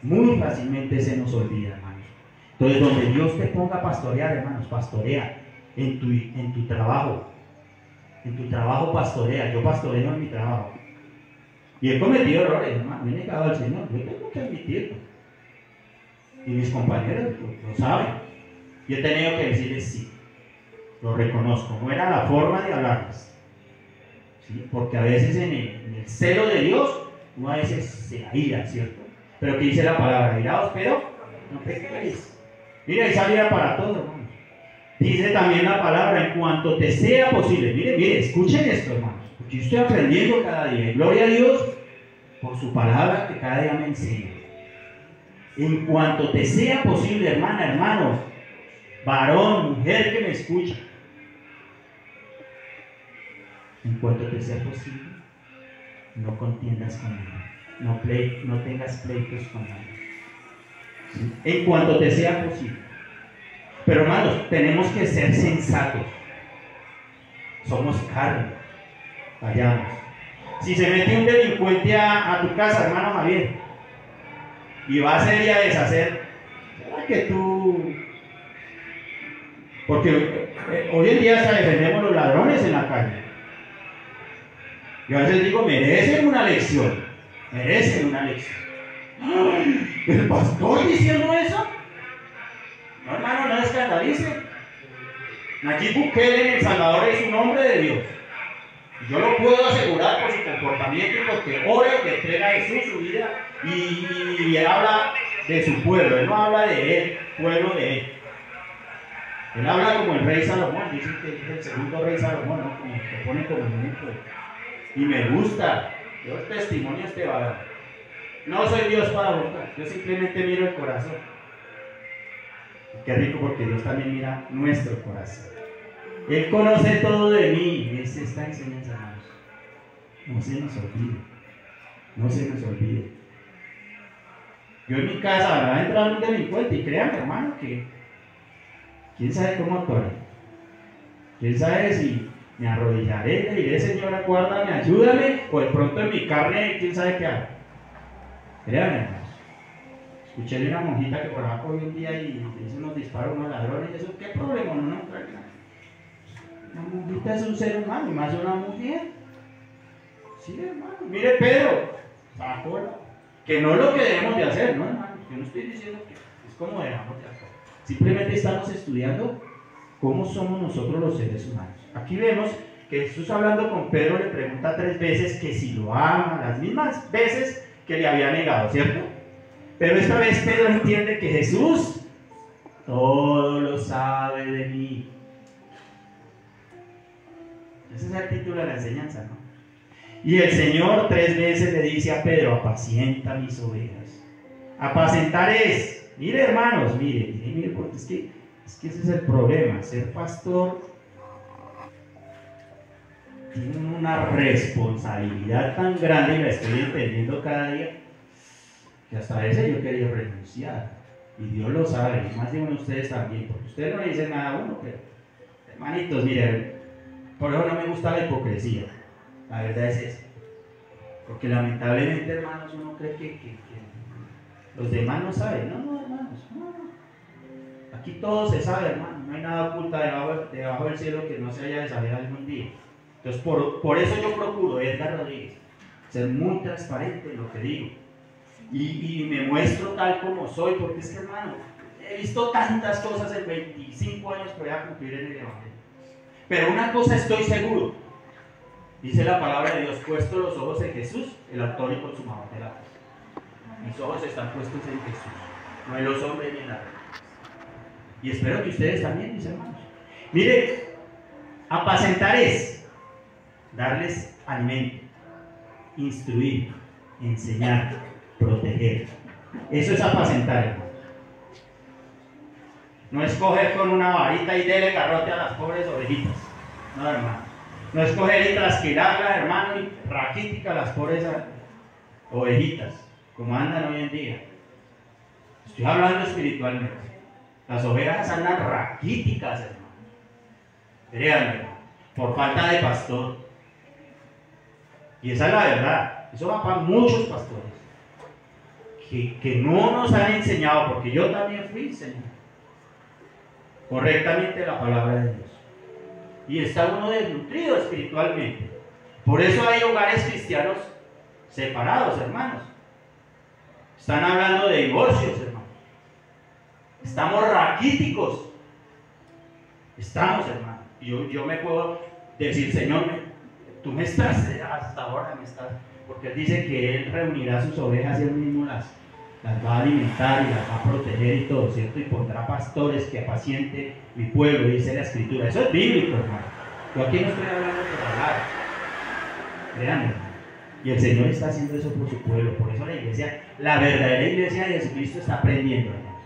Muy fácilmente se nos olvida, hermanos. Entonces, donde Dios te ponga a pastorear, hermanos, pastorea en tu trabajo. En tu trabajo pastorea. Yo pastoreo en mi trabajo. Y he cometido errores, hermano. Me he negado al Señor. Yo tengo que admitirlo. Y mis compañeros lo saben. Yo he tenido que decirles sí, lo reconozco, no era la forma de hablarles, ¿sí? Porque a veces en el celo de Dios, uno a veces se aira, ¿cierto? Pero que dice la palabra, airaos, pero no pequéis. Mira, hay salida para todos, hermanos. Dice también la palabra, en cuanto te sea posible. Mire, escuchen esto, hermanos, porque yo estoy aprendiendo cada día, y gloria a Dios por su palabra que cada día me enseña. En cuanto te sea posible, hermana, hermanos, varón, mujer que me escucha, en cuanto te sea posible, no contiendas con nadie, no tengas pleitos con nadie, ¿sí? En cuanto te sea posible. Pero hermanos, tenemos que ser sensatos. Somos carne, fallamos. Si se mete un delincuente a tu casa, hermano Javier, y va a hacer y a deshacer, ¿será que tú? Porque hoy en día hasta defendemos a los ladrones en la calle. Yo a veces digo, merecen una lección. Merecen una lección. ¡Ay! ¿El pastor diciendo eso? No, hermano, no escandalice. Nayib Bukele en El Salvador es un hombre de Dios. Yo lo puedo asegurar por su comportamiento y porque ora y le entrega a Jesús su vida y él habla de su pueblo. Él no habla de él, pueblo de él. Él habla como el rey Salomón, dicen que es el segundo rey Salomón, ¿no? Como se pone como ejemplo. Y me gusta, yo testimonio este varón. No soy Dios para votar, yo simplemente miro el corazón. Y qué rico porque Dios también mira nuestro corazón. Él conoce todo de mí, es esta enseñanza, hermanos. No se nos olvide, no se nos olvide. Yo en mi casa, va a entrar un delincuente y créanme, hermano, que ¿quién sabe cómo actuaré? ¿Quién sabe si me arrodillaré, le diré, Señor, acuérdame, ayúdame, o de pronto en mi carne, quién sabe qué hago? Créanme, hermanos. Escuché de una monjita que por abajo hoy un día y hizo unos disparos a unos ladrones, ¿eso qué problema? No, la monjita es un ser humano, y más una mujer. Sí, hermano. Mire, Pedro, que no es lo que debemos de hacer, ¿no, hermano? Yo no estoy diciendo que es como debemos de hacer. Simplemente estamos estudiando cómo somos nosotros los seres humanos. Aquí vemos que Jesús hablando con Pedro le pregunta 3 veces que si lo ama, las mismas veces que le había negado, ¿cierto? Pero esta vez Pedro entiende que Jesús todo lo sabe de mí. Ese es el título de la enseñanza, ¿no? Y el Señor 3 veces le dice a Pedro, apacienta mis ovejas. Apacentar es, mire hermanos, mire, porque es que ese es el problema. Ser pastor tiene una responsabilidad tan grande, y la estoy entendiendo cada día, que hasta a veces yo quería renunciar. Y Dios lo sabe, y más de uno de ustedes también, porque ustedes no le dicen nada a uno, pero hermanitos, miren, por eso no me gusta la hipocresía. La verdad es eso. Porque lamentablemente, hermanos, uno cree que los demás no saben. No, hermanos, no. Aquí todo se sabe, hermano. No hay nada oculta debajo del cielo que no se haya de saber algún día. Entonces, por eso yo procuro, Edgar Rodríguez, ser muy transparente en lo que digo. Y me muestro tal como soy, porque es que, hermano, he visto tantas cosas en 25 años que voy a cumplir en el Evangelio. Pero una cosa estoy seguro, dice la palabra de Dios, puesto los ojos en Jesús, el autor y consumador de la fe. Mis ojos están puestos en Jesús, no en los hombres ni en la fe. Y espero que ustedes también, mis hermanos. Mire, apacentar es darles alimento, instruir, enseñar, proteger. Eso es apacentar, hermano. No es coger con una varita y darle garrote a las pobres ovejitas. No, hermano. No es coger y trasquilarlas, hermano, y raquítica a las pobres ovejitas, como andan hoy en día. Estoy hablando espiritualmente. Las ovejas andan raquíticas, hermano. Créanme, por falta de pastor. Y esa es la verdad. Eso va para muchos pastores que no nos han enseñado, porque yo también fui enseñado correctamente la palabra de Dios. Y está uno desnutrido espiritualmente. Por eso hay hogares cristianos separados, hermanos. Están hablando de divorcios, hermanos. Estamos raquíticos. Estamos, hermano. Yo me puedo decir, Señor, tú me estás, hasta ahora me estás, porque Él dice que Él reunirá sus ovejas y Él mismo las va a alimentar y las va a proteger y todo, ¿cierto? Y pondrá pastores que apaciente mi pueblo, dice la Escritura. Eso es bíblico, hermano. Yo aquí no estoy hablando por hablar. Créanme. Y el Señor está haciendo eso por su pueblo. Por eso la iglesia, la verdadera iglesia de Jesucristo está aprendiendo, hermanos.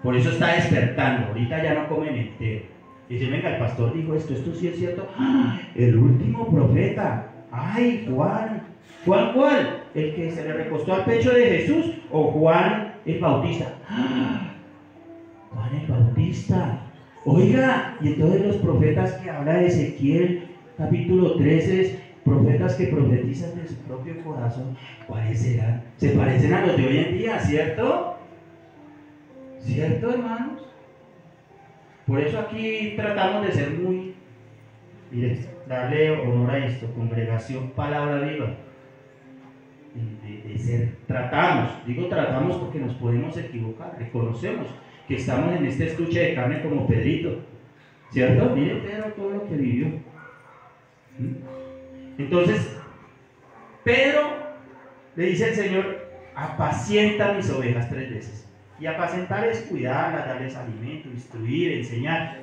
Por eso está despertando. Ahorita ya no comen entero. Dice, venga, el pastor dijo esto sí es cierto. ¡Ah! El último profeta. ¡Ay, Juan! ¿Juan cuál? ¿El que se le recostó al pecho de Jesús o Juan el Bautista? ¡Ah! Juan el Bautista. Oiga, y entonces los profetas que habla de Ezequiel, capítulo 13, profetas que profetizan de su propio corazón, ¿cuáles serán? Se parecen a los de hoy en día, ¿cierto? ¿Cierto, hermanos? Por eso aquí tratamos de ser muy, mire, darle honor a esto, congregación, palabra viva. De ser, tratamos porque nos podemos equivocar, reconocemos que estamos en este estuche de carne como Pedrito, ¿cierto? Mire Pedro todo lo que vivió. Entonces, Pedro le dice al Señor, apacienta mis ovejas 3 veces. Y apacentar es cuidarlas, darles alimento, instruir, enseñar.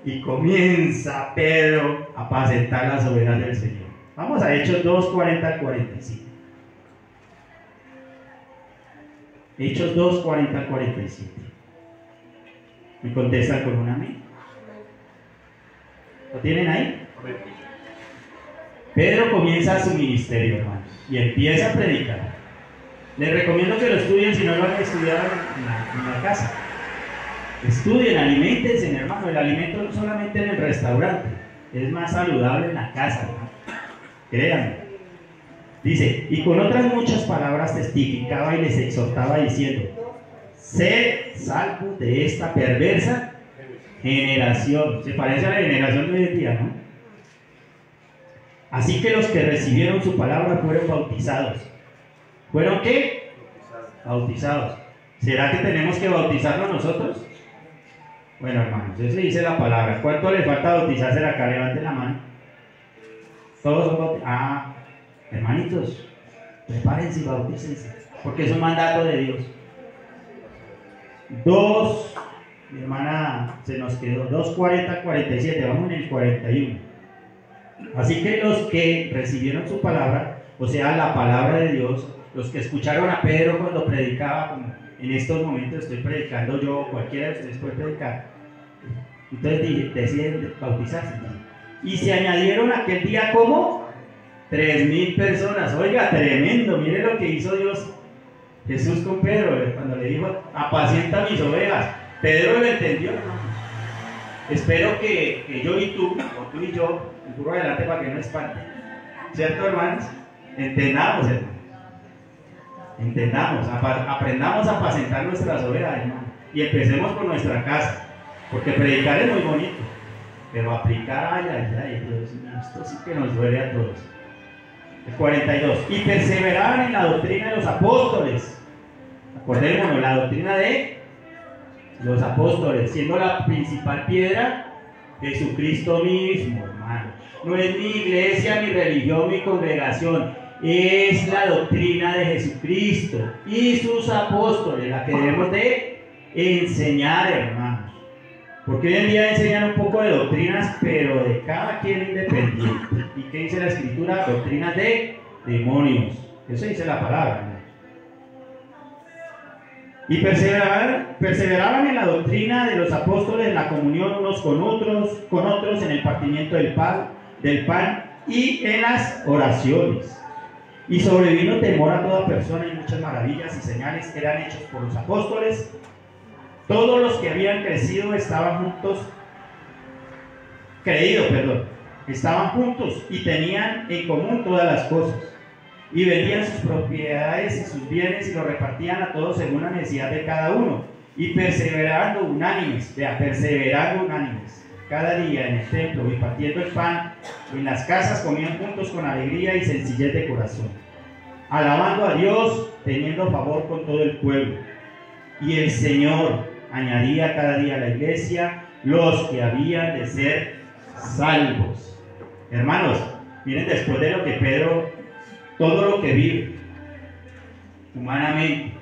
Y comienza Pedro a apacentar las ovejas del Señor. Vamos a Hechos 2, 40 al 45. Hechos 2, 40 al 47. ¿Me contestan con un amén? ¿Lo tienen ahí? Pedro comienza su ministerio, hermanos, y empieza a predicar. Les recomiendo que lo estudien si no lo han estudiado en la casa. Estudien, aliméntense, hermano. El alimento no solamente en el restaurante, es más saludable en la casa, hermano. Créanme. Dice, y con otras muchas palabras testificaba y les exhortaba diciendo, sed salvos de esta perversa generación. Se parece a la generación de hoy en día, ¿no? Así que los que recibieron su palabra fueron bautizados. ¿Fueron qué? Bautizados. ¿Será que tenemos que bautizarnos nosotros? Bueno, hermanos, eso dice la palabra. ¿Cuánto le falta bautizarse acá? Levanten la mano. Todos son bautizados. Hermanitos, prepárense y bautícense, porque es un mandato de Dios. 2, mi hermana se nos quedó, 2:40, 47, vamos en el 41. Así que los que recibieron su palabra, o sea, la palabra de Dios, los que escucharon a Pedro cuando predicaba, como en estos momentos estoy predicando yo, cualquiera de ustedes puede predicar, entonces deciden bautizarse. Y se añadieron aquel día como 3,000 personas. Oiga, tremendo, mire lo que hizo Dios, Jesús con Pedro, cuando le dijo, apacienta mis ovejas. Pedro lo entendió, hermano. Espero que yo y tú, o tú y yo, el burro adelante para que no espante, ¿cierto, hermanos? Entendamos, hermano. Entendamos, aprendamos a apacentar nuestras ovejas, hermano. Y empecemos por nuestra casa, porque predicar es muy bonito, pero aplicar, ay, Dios mío, esto sí que nos duele a todos. El 42. Y perseveraban en la doctrina de los apóstoles. Acordémonos, la doctrina de los apóstoles, siendo la principal piedra Jesucristo mismo, hermano. No es mi iglesia, mi religión, mi congregación, es la doctrina de Jesucristo y sus apóstoles la que debemos de enseñar, hermanos. Porque hoy en día enseñan un poco de doctrinas, pero de cada quien independiente. ¿Y qué dice la Escritura? Doctrinas de demonios. Eso dice la palabra, hermano. Y perseveraban en la doctrina de los apóstoles, en la comunión unos con otros, en el partimiento del pan y en las oraciones. Y sobrevino temor a toda persona, y muchas maravillas y señales eran hechos por los apóstoles. Todos los que habían estaban juntos y tenían en común todas las cosas. Y vendían sus propiedades y sus bienes y los repartían a todos según la necesidad de cada uno. Y perseverando unánimes, cada día en el templo y partiendo el pan, en las casas comían juntos con alegría y sencillez de corazón, alabando a Dios, teniendo favor con todo el pueblo. Y el Señor añadía cada día a la iglesia los que habían de ser salvos. Hermanos, miren, después de lo que Pedro, todo lo que vive humanamente,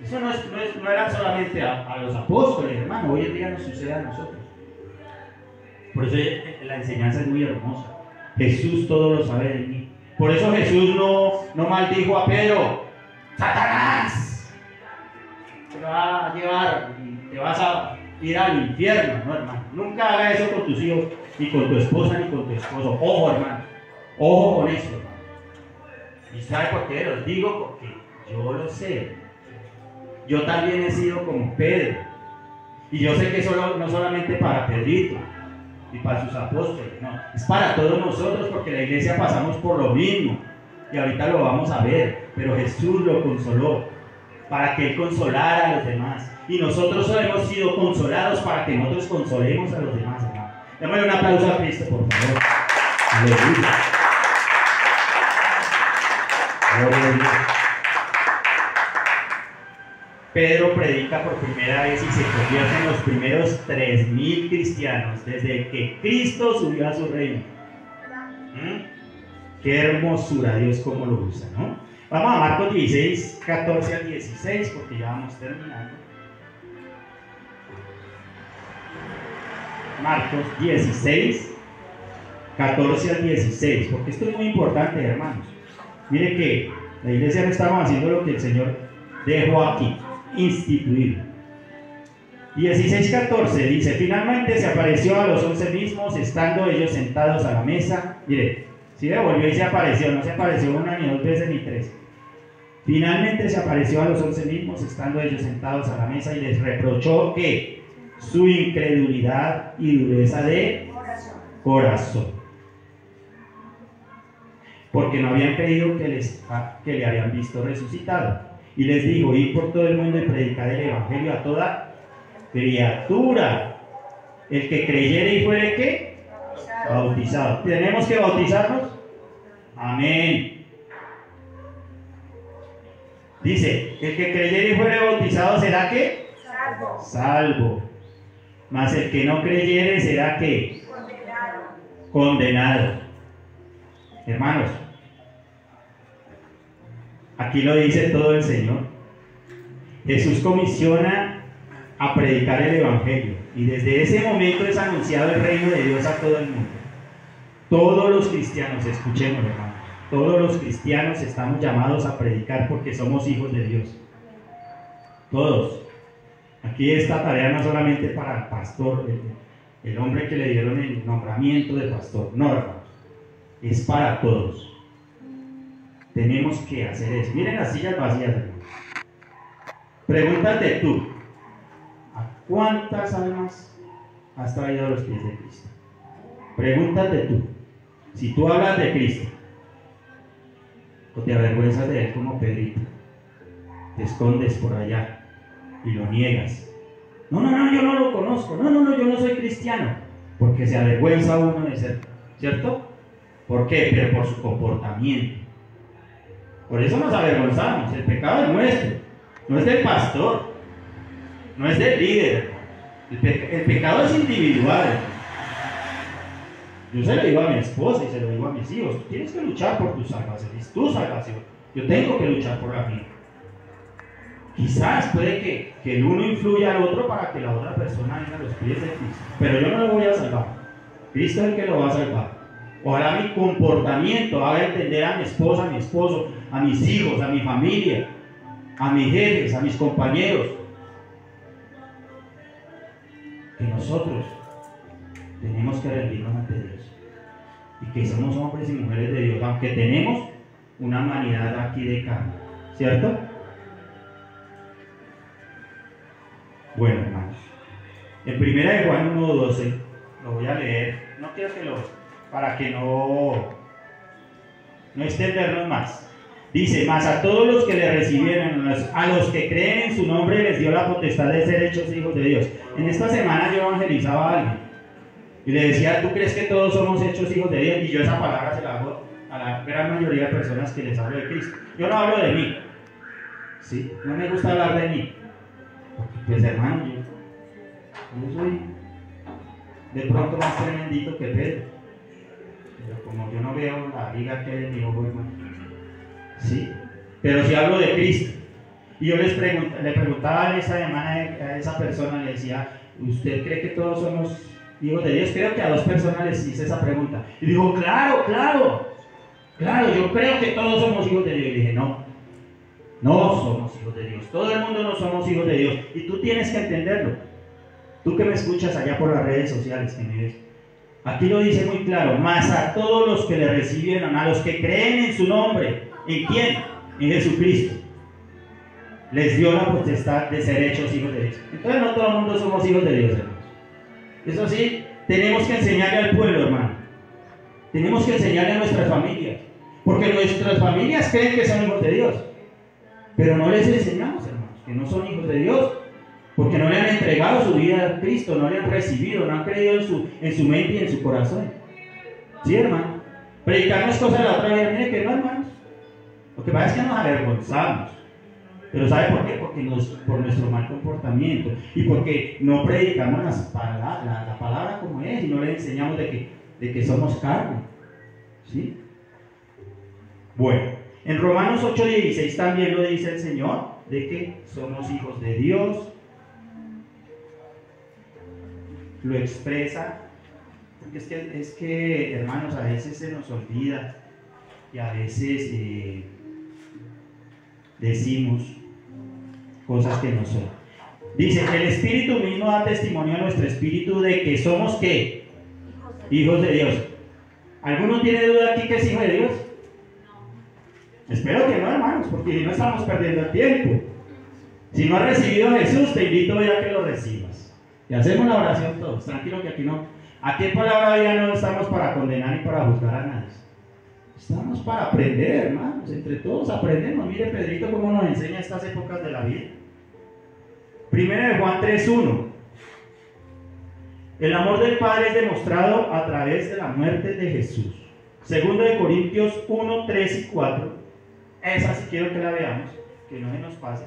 eso no era solamente a los apóstoles, hermano, hoy en día nos sucede a nosotros. Por eso la enseñanza es muy hermosa. Jesús todo lo sabe de mí. Por eso Jesús no maldijo a Pedro: ¡Satanás! Te va a llevar y te vas a ir al infierno, ¿no, hermano? Nunca haga eso con tus hijos, ni con tu esposa, ni con tu esposo. Ojo, hermano. Ojo con eso, hermano. ¿Y sabe por qué? Los digo porque yo lo sé. Yo también he sido como Pedro. Y yo sé que no solamente para Pedrito y para sus apóstoles, no, es para todos nosotros, porque la iglesia pasamos por lo mismo y ahorita lo vamos a ver. Pero Jesús lo consoló para que Él consolara a los demás, y nosotros hemos sido consolados para que nosotros consolemos a los demás, hermano. Démosle un aplauso a Cristo, por favor. Aleluya. Gloria a Dios. Pedro predica por primera vez y se convierte en los primeros 3,000 cristianos desde que Cristo subió a su reino. Qué hermosura, Dios cómo lo usa, ¿no? Vamos a Marcos 16, 14 al 16, porque ya vamos terminando. Marcos 16, 14 al 16, porque esto es muy importante, hermanos. Mire que la iglesia no estamos haciendo lo que el Señor dejó aquí, instituir. 16:14 dice: finalmente se apareció a los 11 mismos, estando ellos sentados a la mesa. Mire, si volvió y se apareció, no se apareció una ni dos veces ni tres. Finalmente se apareció a los 11 mismos, estando ellos sentados a la mesa, y les reprochó que su incredulidad y dureza de corazón, porque no habían creído que le habían visto resucitado. Y les dijo: id por todo el mundo y predicad el evangelio a toda criatura. El que creyere y fuere ¿qué? Bautizado. ¿Tenemos que bautizarnos? Amén. Dice: el que creyere y fuere bautizado será ¿qué? Salvo. Mas el que no creyere será ¿qué? Condenado. Hermanos, aquí lo dice todo el Señor. Jesús comisiona a predicar el Evangelio y desde ese momento es anunciado el reino de Dios a todo el mundo. Todos los cristianos, escuchemos, hermanos, todos los cristianos estamos llamados a predicar porque somos hijos de Dios. Todos. Aquí esta tarea no solamente para el pastor, el hombre que le dieron el nombramiento de pastor, no, hermanos, es para todos. Tenemos que hacer eso. Miren las sillas vacías, hermanos. Pregúntate tú, ¿a cuántas almas has traído a los pies de Cristo? Pregúntate tú, si tú hablas de Cristo, o te avergüenzas de Él como Pedrito, te escondes por allá y lo niegas. No, yo no lo conozco, no, yo no soy cristiano, porque se avergüenza uno de ser, ¿cierto? ¿Por qué? Pero por su comportamiento. Por eso nos avergonzamos. El pecado es nuestro, no es del pastor, no es del líder. El pecado es individual. Yo se lo digo a mi esposa y se lo digo a mis hijos: tienes que luchar por tu salvación, es tu salvación. Yo tengo que luchar por la mía. Quizás puede que el uno influya al otro para que la otra persona venga a los pies de Cristo, pero yo no lo voy a salvar. Cristo es el que lo va a salvar. Ojalá mi comportamiento haga entender a mi esposa, a mi esposo, a mis hijos, a mi familia, a mis jefes, a mis compañeros, que nosotros tenemos que rendirnos ante Dios y que somos hombres y mujeres de Dios, aunque tenemos una humanidad aquí de carne, ¿cierto? Bueno, hermanos, en 1 de Juan 1:12 lo voy a leer. No quiero que para que no extendernos más. Dice: mas a todos los que le recibieron, a los que creen en su nombre, les dio la potestad de ser hechos hijos de Dios. En esta semana yo evangelizaba a alguien y le decía: ¿tú crees que todos somos hechos hijos de Dios? Y yo esa palabra se la hago a la gran mayoría de personas que les hablo de Cristo. Yo no hablo de mí, ¿sí? No me gusta hablar de mí, porque pues, hermano, yo soy de pronto más tremendito que Pedro, pero como yo no veo la viga que hay en mi ojo, hermano, ¿sí? Pero si hablo de Cristo. Y yo le preguntaba en esa semana a esa persona, le decía: ¿usted cree que todos somos hijos de Dios? Creo que a 2 personas les hice esa pregunta y dijo: claro, yo creo que todos somos hijos de Dios. Y dije: no somos hijos de Dios, todo el mundo no somos hijos de Dios, y tú tienes que entenderlo. Tú que me escuchas allá por las redes sociales, que me ves, aquí lo dice muy claro: mas a todos los que le recibieron, a los que creen en su nombre. ¿En quién? En Jesucristo. Les dio la potestad de ser hechos hijos de Dios. Entonces no todo el mundo somos hijos de Dios, hermanos. Eso sí, tenemos que enseñarle al pueblo, hermano. Tenemos que enseñarle a nuestras familias, porque nuestras familias creen que son hijos de Dios, pero no les enseñamos, hermanos, que no son hijos de Dios, porque no le han entregado su vida a Cristo, no le han recibido, no han creído en su mente y en su corazón. ¿Sí, hermano? Predicar no es cosa de la otra vida. Mire que no, hermanos. Lo que pasa es que nos avergonzamos. Pero ¿sabe por qué? Porque por nuestro mal comportamiento y porque no predicamos la palabra como es y no le enseñamos de que somos carne. ¿Sí? Bueno, en Romanos 8:16 también lo dice el Señor, de que somos hijos de Dios. Lo expresa, porque es que, hermanos, a veces se nos olvida y a veces decimos cosas que no son. Dice: el Espíritu mismo da testimonio a nuestro espíritu de que somos, ¿qué? Hijos de Dios. ¿Alguno tiene duda aquí que es hijo de Dios? No. Espero que no, hermanos, porque si no estamos perdiendo el tiempo. Si no has recibido a Jesús, te invito hoy a que lo recibas. Y hacemos la oración todos. Tranquilo que aquí no. Aquí en Palabra Vida no estamos para condenar ni para juzgar a nadie. Estamos para aprender, hermanos. Entre todos aprendemos. Mire Pedrito cómo nos enseña estas épocas de la vida. 1 de Juan 3:1. El amor del Padre es demostrado a través de la muerte de Jesús. 2 de Corintios 1:3 y 4. Esa sí quiero que la veamos, que no se nos pase.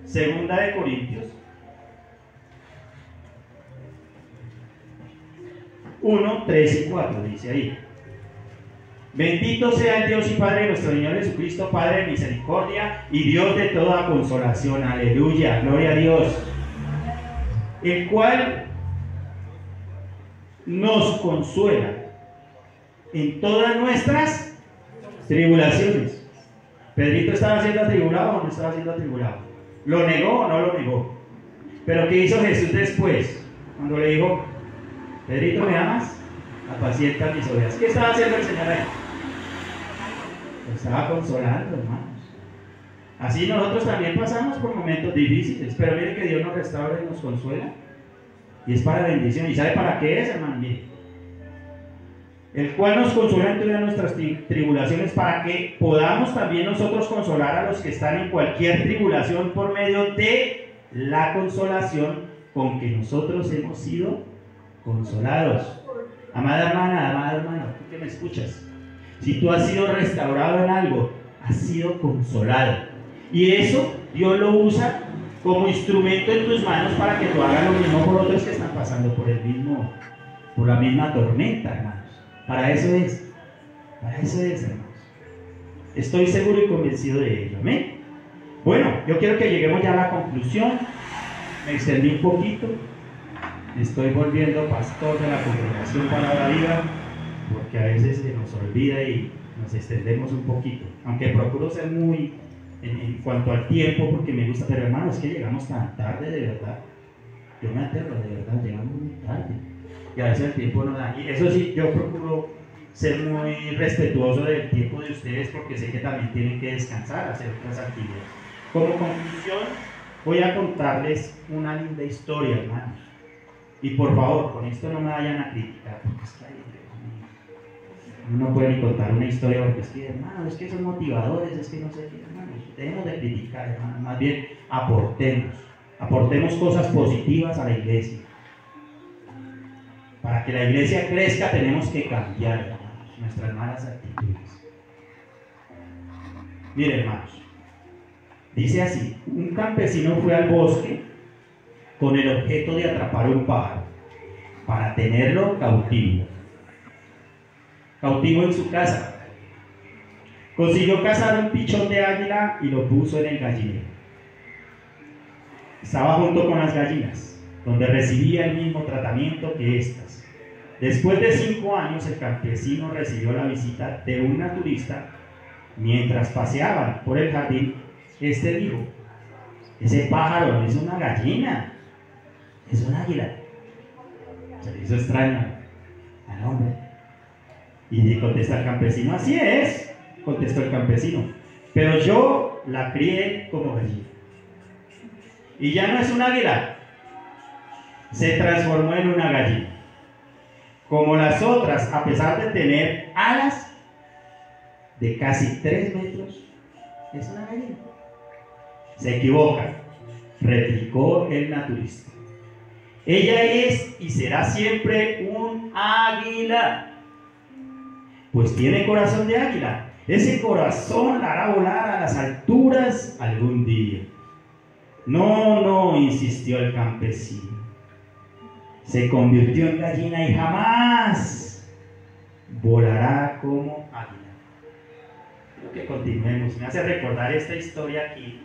2 de Corintios 1:3 y 4, dice ahí. Bendito sea el Dios y Padre de nuestro Señor Jesucristo, Padre de misericordia y Dios de toda consolación. Aleluya, gloria a Dios. El cual nos consuela en todas nuestras tribulaciones. Pedrito estaba siendo atribulado o no estaba siendo atribulado. ¿Lo negó o no lo negó? Pero ¿qué hizo Jesús después? Cuando le dijo, Pedrito, ¿me amas? Apacienta mis ovejas. ¿Qué estaba haciendo el Señor ahí? Lo estaba consolando, hermanos. Así nosotros también pasamos por momentos difíciles, pero mire que Dios nos restaura y nos consuela. Y es para bendición. ¿Y sabe para qué es, hermano? Mire. El cual nos consuela en todas nuestras tribulaciones, para que podamos también nosotros consolar a los que están en cualquier tribulación por medio de la consolación con que nosotros hemos sido consolados. Amada hermana, amado hermano, tú que me escuchas, si tú has sido restaurado en algo, has sido consolado. Y eso Dios lo usa como instrumento en tus manos para que tú hagas lo mismo por otros que están pasando por la misma tormenta, hermanos. Para eso es, hermanos. Estoy seguro y convencido de ello. Amén. Bueno, yo quiero que lleguemos ya a la conclusión. Me extendí un poquito. Estoy volviendo pastor de la congregación Palabra Viva, porque a veces se nos olvida y nos extendemos un poquito. Aunque procuro ser muy en cuanto al tiempo, porque me gusta, pero hermano, es que llegamos tan tarde, de verdad. Yo me aterro, de verdad, llegamos muy tarde. Y a veces el tiempo no da. Y eso sí, yo procuro ser muy respetuoso del tiempo de ustedes, porque sé que también tienen que descansar, hacer otras actividades. Como conclusión, voy a contarles una linda historia, hermanos. Y por favor, con esto no me vayan a criticar, porque es que uno no puede ni contar una historia, porque es que, hermano, es que son motivadores, es que no sé qué, hermanos. Debemos de criticar, hermanos. Más bien, aportemos cosas positivas a la iglesia. Para que la iglesia crezca tenemos que cambiar, hermanos, nuestras malas actitudes. Miren, hermanos, dice así: un campesino fue al bosque con el objeto de atrapar un pájaro para tenerlo cautivo en su casa. Consiguió cazar un pichón de águila y lo puso en el gallinero. Estaba junto con las gallinas, donde recibía el mismo tratamiento que éstas. Después de 5 años, el campesino recibió la visita de un naturista. Mientras paseaban por el jardín, este dijo: ese pájaro no es una gallina, es un águila. Se le hizo extraño al hombre. Y contesta el campesino: así es, contestó el campesino, pero yo la crié como gallina. Y ya no es un águila, se transformó en una gallina. Como las otras, a pesar de tener alas de casi 3 metros, es una gallina. Se equivoca, replicó el naturista. Ella es y será siempre un águila, pues tiene corazón de águila. Ese corazón la hará volar a las alturas algún día. No, insistió el campesino. Se convirtió en gallina y jamás volará como águila. Quiero que continuemos. Me hace recordar esta historia aquí,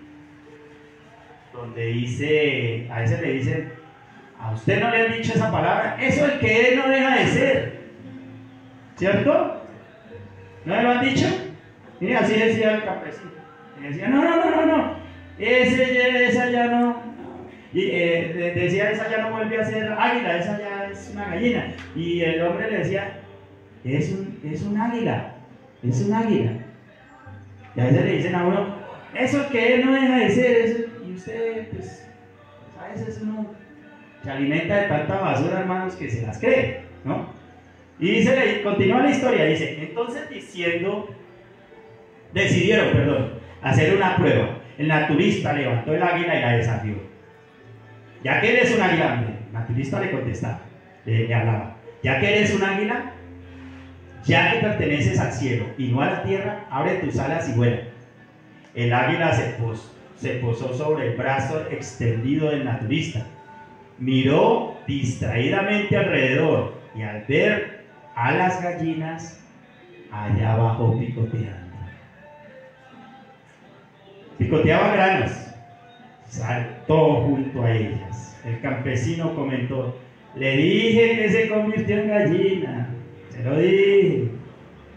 donde dice, a veces le dicen: a usted no le han dicho esa palabra, eso el que es no deja de ser, ¿cierto? ¿No le lo han dicho? Mire, así decía el campesino. Y decía: no, esa ya no. Y decía: esa ya no vuelve a ser águila, esa ya es una gallina. Y el hombre le decía: es un águila, es un águila. Y a veces le dicen a uno: eso que él no deja de ser, eso. Y usted, pues, a veces uno se alimenta de tanta basura, hermanos, que se las cree, ¿no? Y dice, continúa la historia, dice: entonces decidieron hacer una prueba. El naturista levantó el águila y la desafió. Ya que eres un águila, el naturista le contestaba, le hablaba: ya que eres un águila, ya que perteneces al cielo y no a la tierra, abre tus alas y vuela. El águila se posó sobre el brazo extendido del naturista, miró distraídamente alrededor y al ver a las gallinas allá abajo picoteando. Picoteaba granos, saltó junto a ellas. El campesino comentó: le dije que se convirtió en gallina, se lo dije.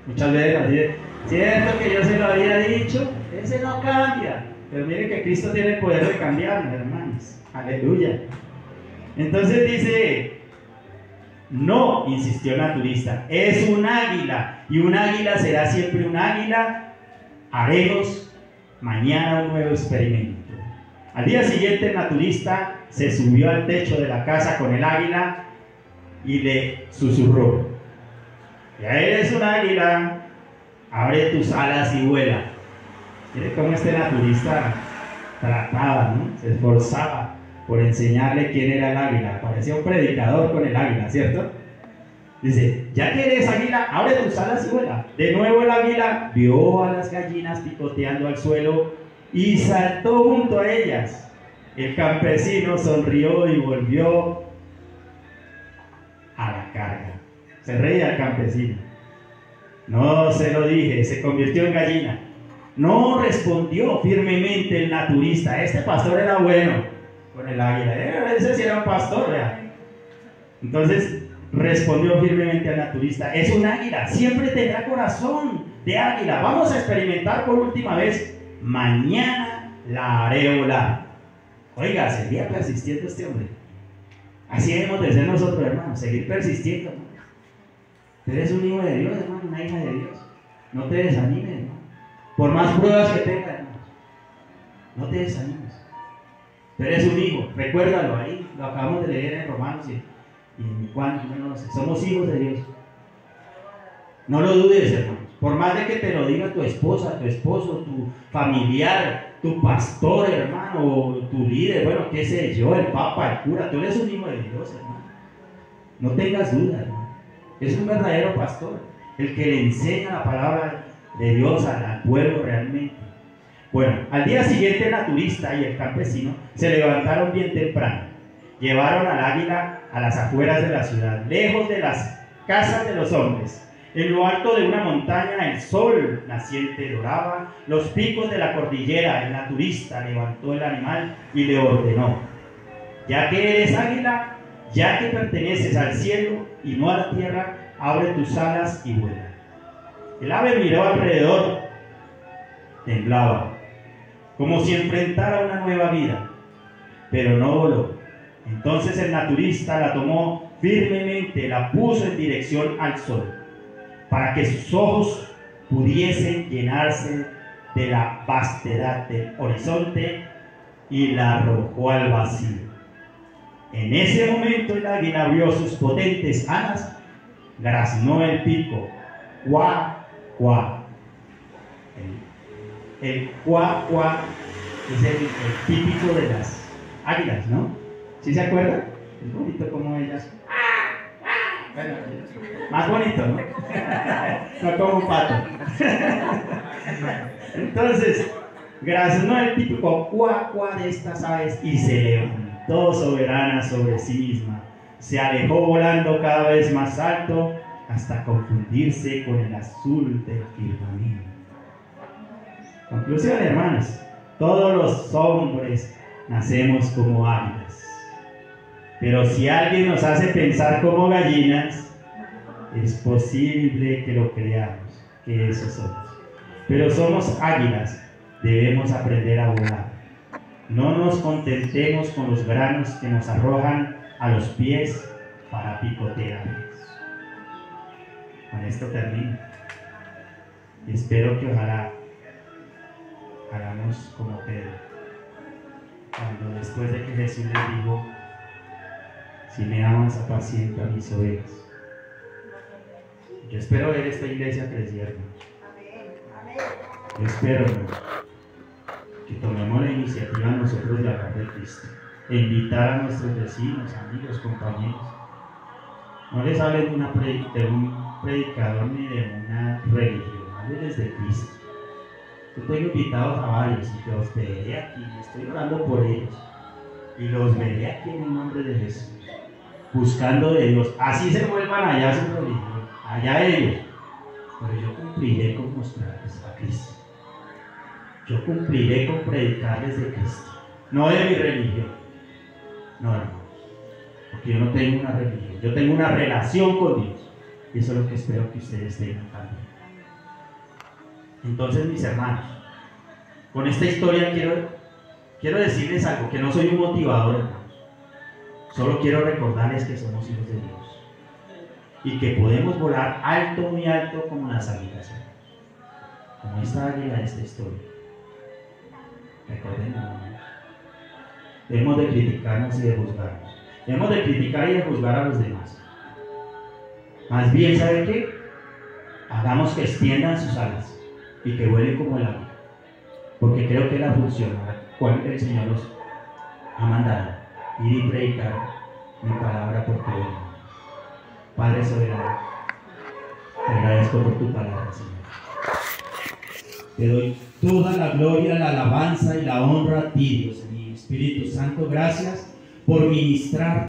Muchas veces así de, cierto que yo se lo había dicho, ese no cambia. Pero miren que Cristo tiene el poder de cambiarnos, hermanos. Aleluya. Entonces dice, no, insistió el naturista, es un águila, y un águila será siempre un águila. Haremos mañana un nuevo experimento. Al día siguiente el naturista se subió al techo de la casa con el águila y le susurró: ya eres un águila, abre tus alas y vuela. Mire cómo este naturista trataba, ¿no? Se esforzaba por enseñarle quién era el águila. Parecía un predicador con el águila, ¿cierto? Dice, ya que eres águila, abre tus alas y vuela. De nuevo el águila vio a las gallinas picoteando al suelo y saltó junto a ellas. El campesino sonrió y volvió a la carga. Se reía el campesino. No se lo dije, se convirtió en gallina. No, respondió firmemente el naturista. Este pastor era bueno con el águila. Ese sí era un pastor, ¿verdad? Entonces respondió firmemente al naturista: es un águila, siempre tendrá corazón de águila. Vamos a experimentar por última vez. Mañana la haré volar. Oiga, seguía persistiendo este hombre. Así debemos de ser nosotros, hermanos, seguir persistiendo. Tú eres un hijo de Dios, hermano, una hija de Dios. No te desanimes, hermano. Por más pruebas que tengas, hermano, no te desanimes. Tú eres un hijo, recuérdalo ahí, lo acabamos de leer en Romanos y en Juan, no sé, somos hijos de Dios. No lo dudes, hermanos. Por más de que te lo diga tu esposa, tu esposo, tu familiar, tu pastor, hermano, o tu líder, bueno, qué sé yo, el papa, el cura, tú eres un hijo de Dios, hermano. No tengas duda, hermano. Es un verdadero pastor, el que le enseña la palabra de Dios al pueblo realmente. Bueno, al día siguiente el naturista y el campesino se levantaron bien temprano. Llevaron al águila a las afueras de la ciudad, lejos de las casas de los hombres. En lo alto de una montaña el sol naciente doraba los picos de la cordillera. El naturista levantó el animal y le ordenó: ya que eres águila, ya que perteneces al cielo y no a la tierra, abre tus alas y vuela. El ave miró alrededor, temblaba, como si enfrentara una nueva vida, pero no voló. Entonces el naturista la tomó firmemente, la puso en dirección al sol, para que sus ojos pudiesen llenarse de la vastedad del horizonte, y la arrojó al vacío. En ese momento el águila abrió sus potentes alas, graznó el pico, cuá, cuá. El cuá, cuá es el típico de las águilas, ¿no? ¿Sí se acuerdan? Es bonito como ellas. Bueno, más bonito, ¿no? No como un pato. Entonces, graznó el típico cuá, cuá de estas aves y se levantó soberana sobre sí misma. Se alejó volando cada vez más alto hasta confundirse con el azul del firmamento. Conclusión, hermanos: todos los hombres nacemos como águilas, pero si alguien nos hace pensar como gallinas, es posible que lo creamos, que eso somos. Pero somos águilas, debemos aprender a volar. No nos contentemos con los granos que nos arrojan a los pies para picotearlos. Con esto termino. Y espero que ojalá hagamos como Pedro, cuando después de que Jesús les dijo: si me amas, apacienta mis ovejas. Yo espero ver esta iglesia crecer. Yo espero, hermano, que tomemos la iniciativa nosotros de hablar de Cristo, e invitar a nuestros vecinos, amigos, compañeros. No les hablen de un predicador ni de una religión, háblenles de Cristo. Yo tengo invitados a varios y los veré aquí, estoy orando por ellos y los veré aquí en el nombre de Jesús, buscando de Dios. Así se vuelvan allá a su religión, allá ellos, pero yo cumpliré con mostrarles a Cristo. Yo cumpliré con predicarles de Cristo, no de mi religión. No, hermanos, porque yo no tengo una religión, yo tengo una relación con Dios, y eso es lo que espero que ustedes tengan también. Entonces, mis hermanos, con esta historia quiero decirles algo, que no soy un motivador, hermanos. Solo quiero recordarles que somos hijos de Dios y que podemos volar alto, muy alto, como las águilas, como esta águila de esta historia. Recuerden, hermanos, debemos de criticarnos y de juzgarnos. Debemos de criticar y de juzgar a los demás. Más bien, ¿saben qué? Hagamos que extiendan sus alas y que vuelen como el águila, porque creo que es la función a la cual el Señor los ha mandado, ir y predicar mi palabra por todo el mundo. Padre soberano, te agradezco por tu palabra, Señor. Te doy toda la gloria, la alabanza y la honra a ti, Dios mío. Espíritu Santo, gracias por ministrar